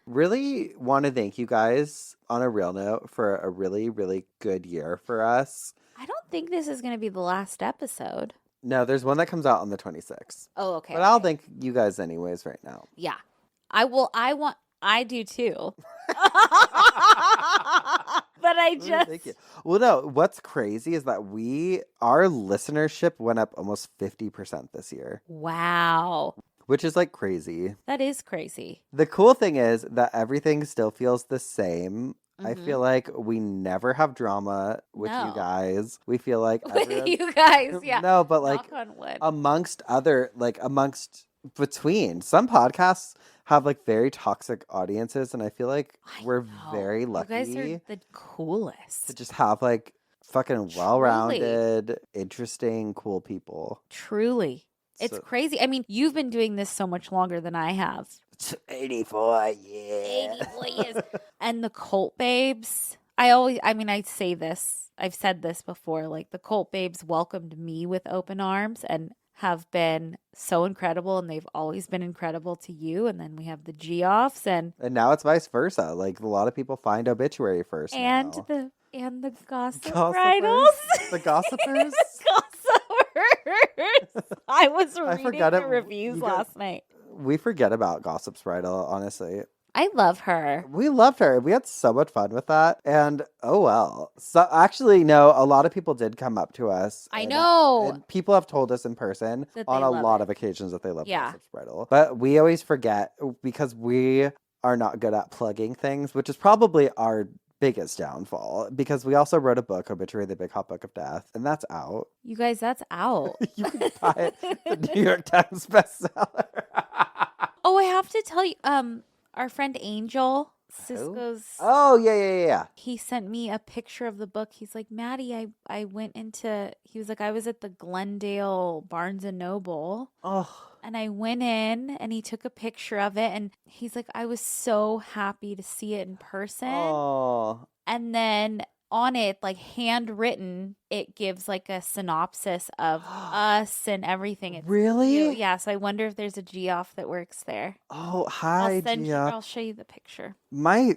Really want to thank you guys on a real note for a really, really good year for us. I don't think this is going to be the last episode. No, there's one that comes out on the 26th. Oh, okay. But I'll okay. thank you guys anyways right now. Yeah. I want I do too. But I just Thank you. Well, no, what's crazy is that our listenership went up almost 50% this year, wow. which is like crazy. That is crazy. The cool thing is that everything still feels the same. I Mhm. feel like we never have drama with you No. guys. We feel like With everyone- you guys, yeah. No, but like Knock on wood. amongst between some podcasts have like very toxic audiences, and I feel like I we're know. very lucky You guys are the coolest. to just have like fucking well-rounded, interesting, cool people. Truly. It's So- crazy. I mean, you've been doing this so much longer than I have. 84, yeah. 84 years. And the cult babes, I say this, I've said this before, like the cult babes welcomed me with open arms and have been so incredible, and they've always been incredible to you. And then we have the G-offs and now it's vice versa. Like a lot of people find obituary first now. the gossip Gossipers? bridals. The gossipers? Gossipers. I was I reading forgot the it- reviews you got- last night. We forget about Gossip's Bridal, honestly. I love her. We loved her. We had so much fun with that. And oh well. So actually, no, a lot of people did come up to us. I and- know. And people have told us in person That on they a love lot it. of occasions that they love Yeah. Gossip's Bridal. But we always forget because we are not good at plugging things, which is probably our biggest downfall, because we also wrote a book, Obituary, the Big Hot Book of Death, and that's out. You guys, that's out. You can buy it, the New York Times bestseller. Oh, I have to tell you, our friend Angel, Cisco's, Oh, yeah. he sent me a picture of the book. He's like, Maddie, I went into, he was like, I was at the Glendale Barnes and Noble. Oh, And I went in and he took a picture of it. And he's like, I was so happy to see it in person. oh. And then on it, like handwritten, it gives like a synopsis of us and everything. It's Really? cute. Yeah. So I wonder if there's a G-off that works there. Oh, hi, Gia. I'll show you the picture. My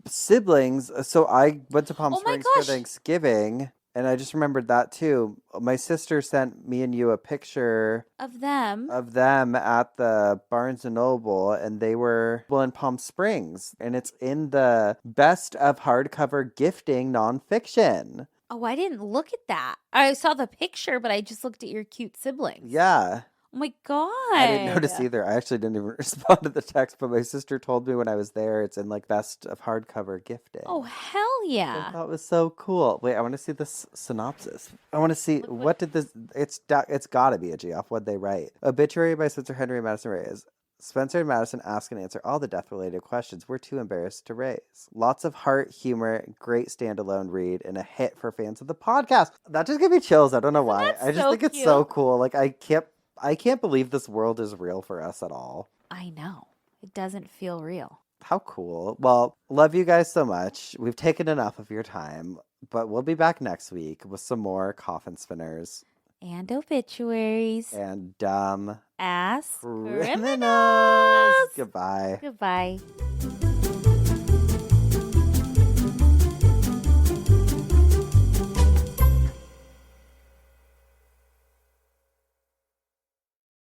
siblings, so I went to Palm Oh my Springs for gosh. Thanksgiving, and I just remembered that too. My sister sent me and you a picture Of them. of them at the Barnes and Noble, and they were in Palm Springs, and it's in the best of hardcover gifting nonfiction. Oh, I didn't look at that. I saw the picture, but I just looked at your cute siblings. Yeah. Oh my God. I didn't notice either. I actually didn't even respond to the text, but my sister told me when I was there, it's in like best of hardcover gifting. Oh, hell I yeah. thought it was so cool. Wait, I want to see this synopsis. I want to see Look what did this. It's got to be a G-off. What'd they write? Obituary by Spencer Henry and Madison Reyes. Spencer and Madison ask and answer all the death-related questions we're too embarrassed to raise. Lots of heart, humor, great standalone read, and a hit for fans of the podcast. That just gave me chills. I don't know why. that I just so think it's so cute? cool. Like I can't believe this world is real for us at all. I know. It doesn't feel real. How cool. Well, love you guys so much. We've taken enough of your time, but we'll be back next week with some more coffin spinners And obituaries. and dumb Ass criminals. criminals. Goodbye. Goodbye.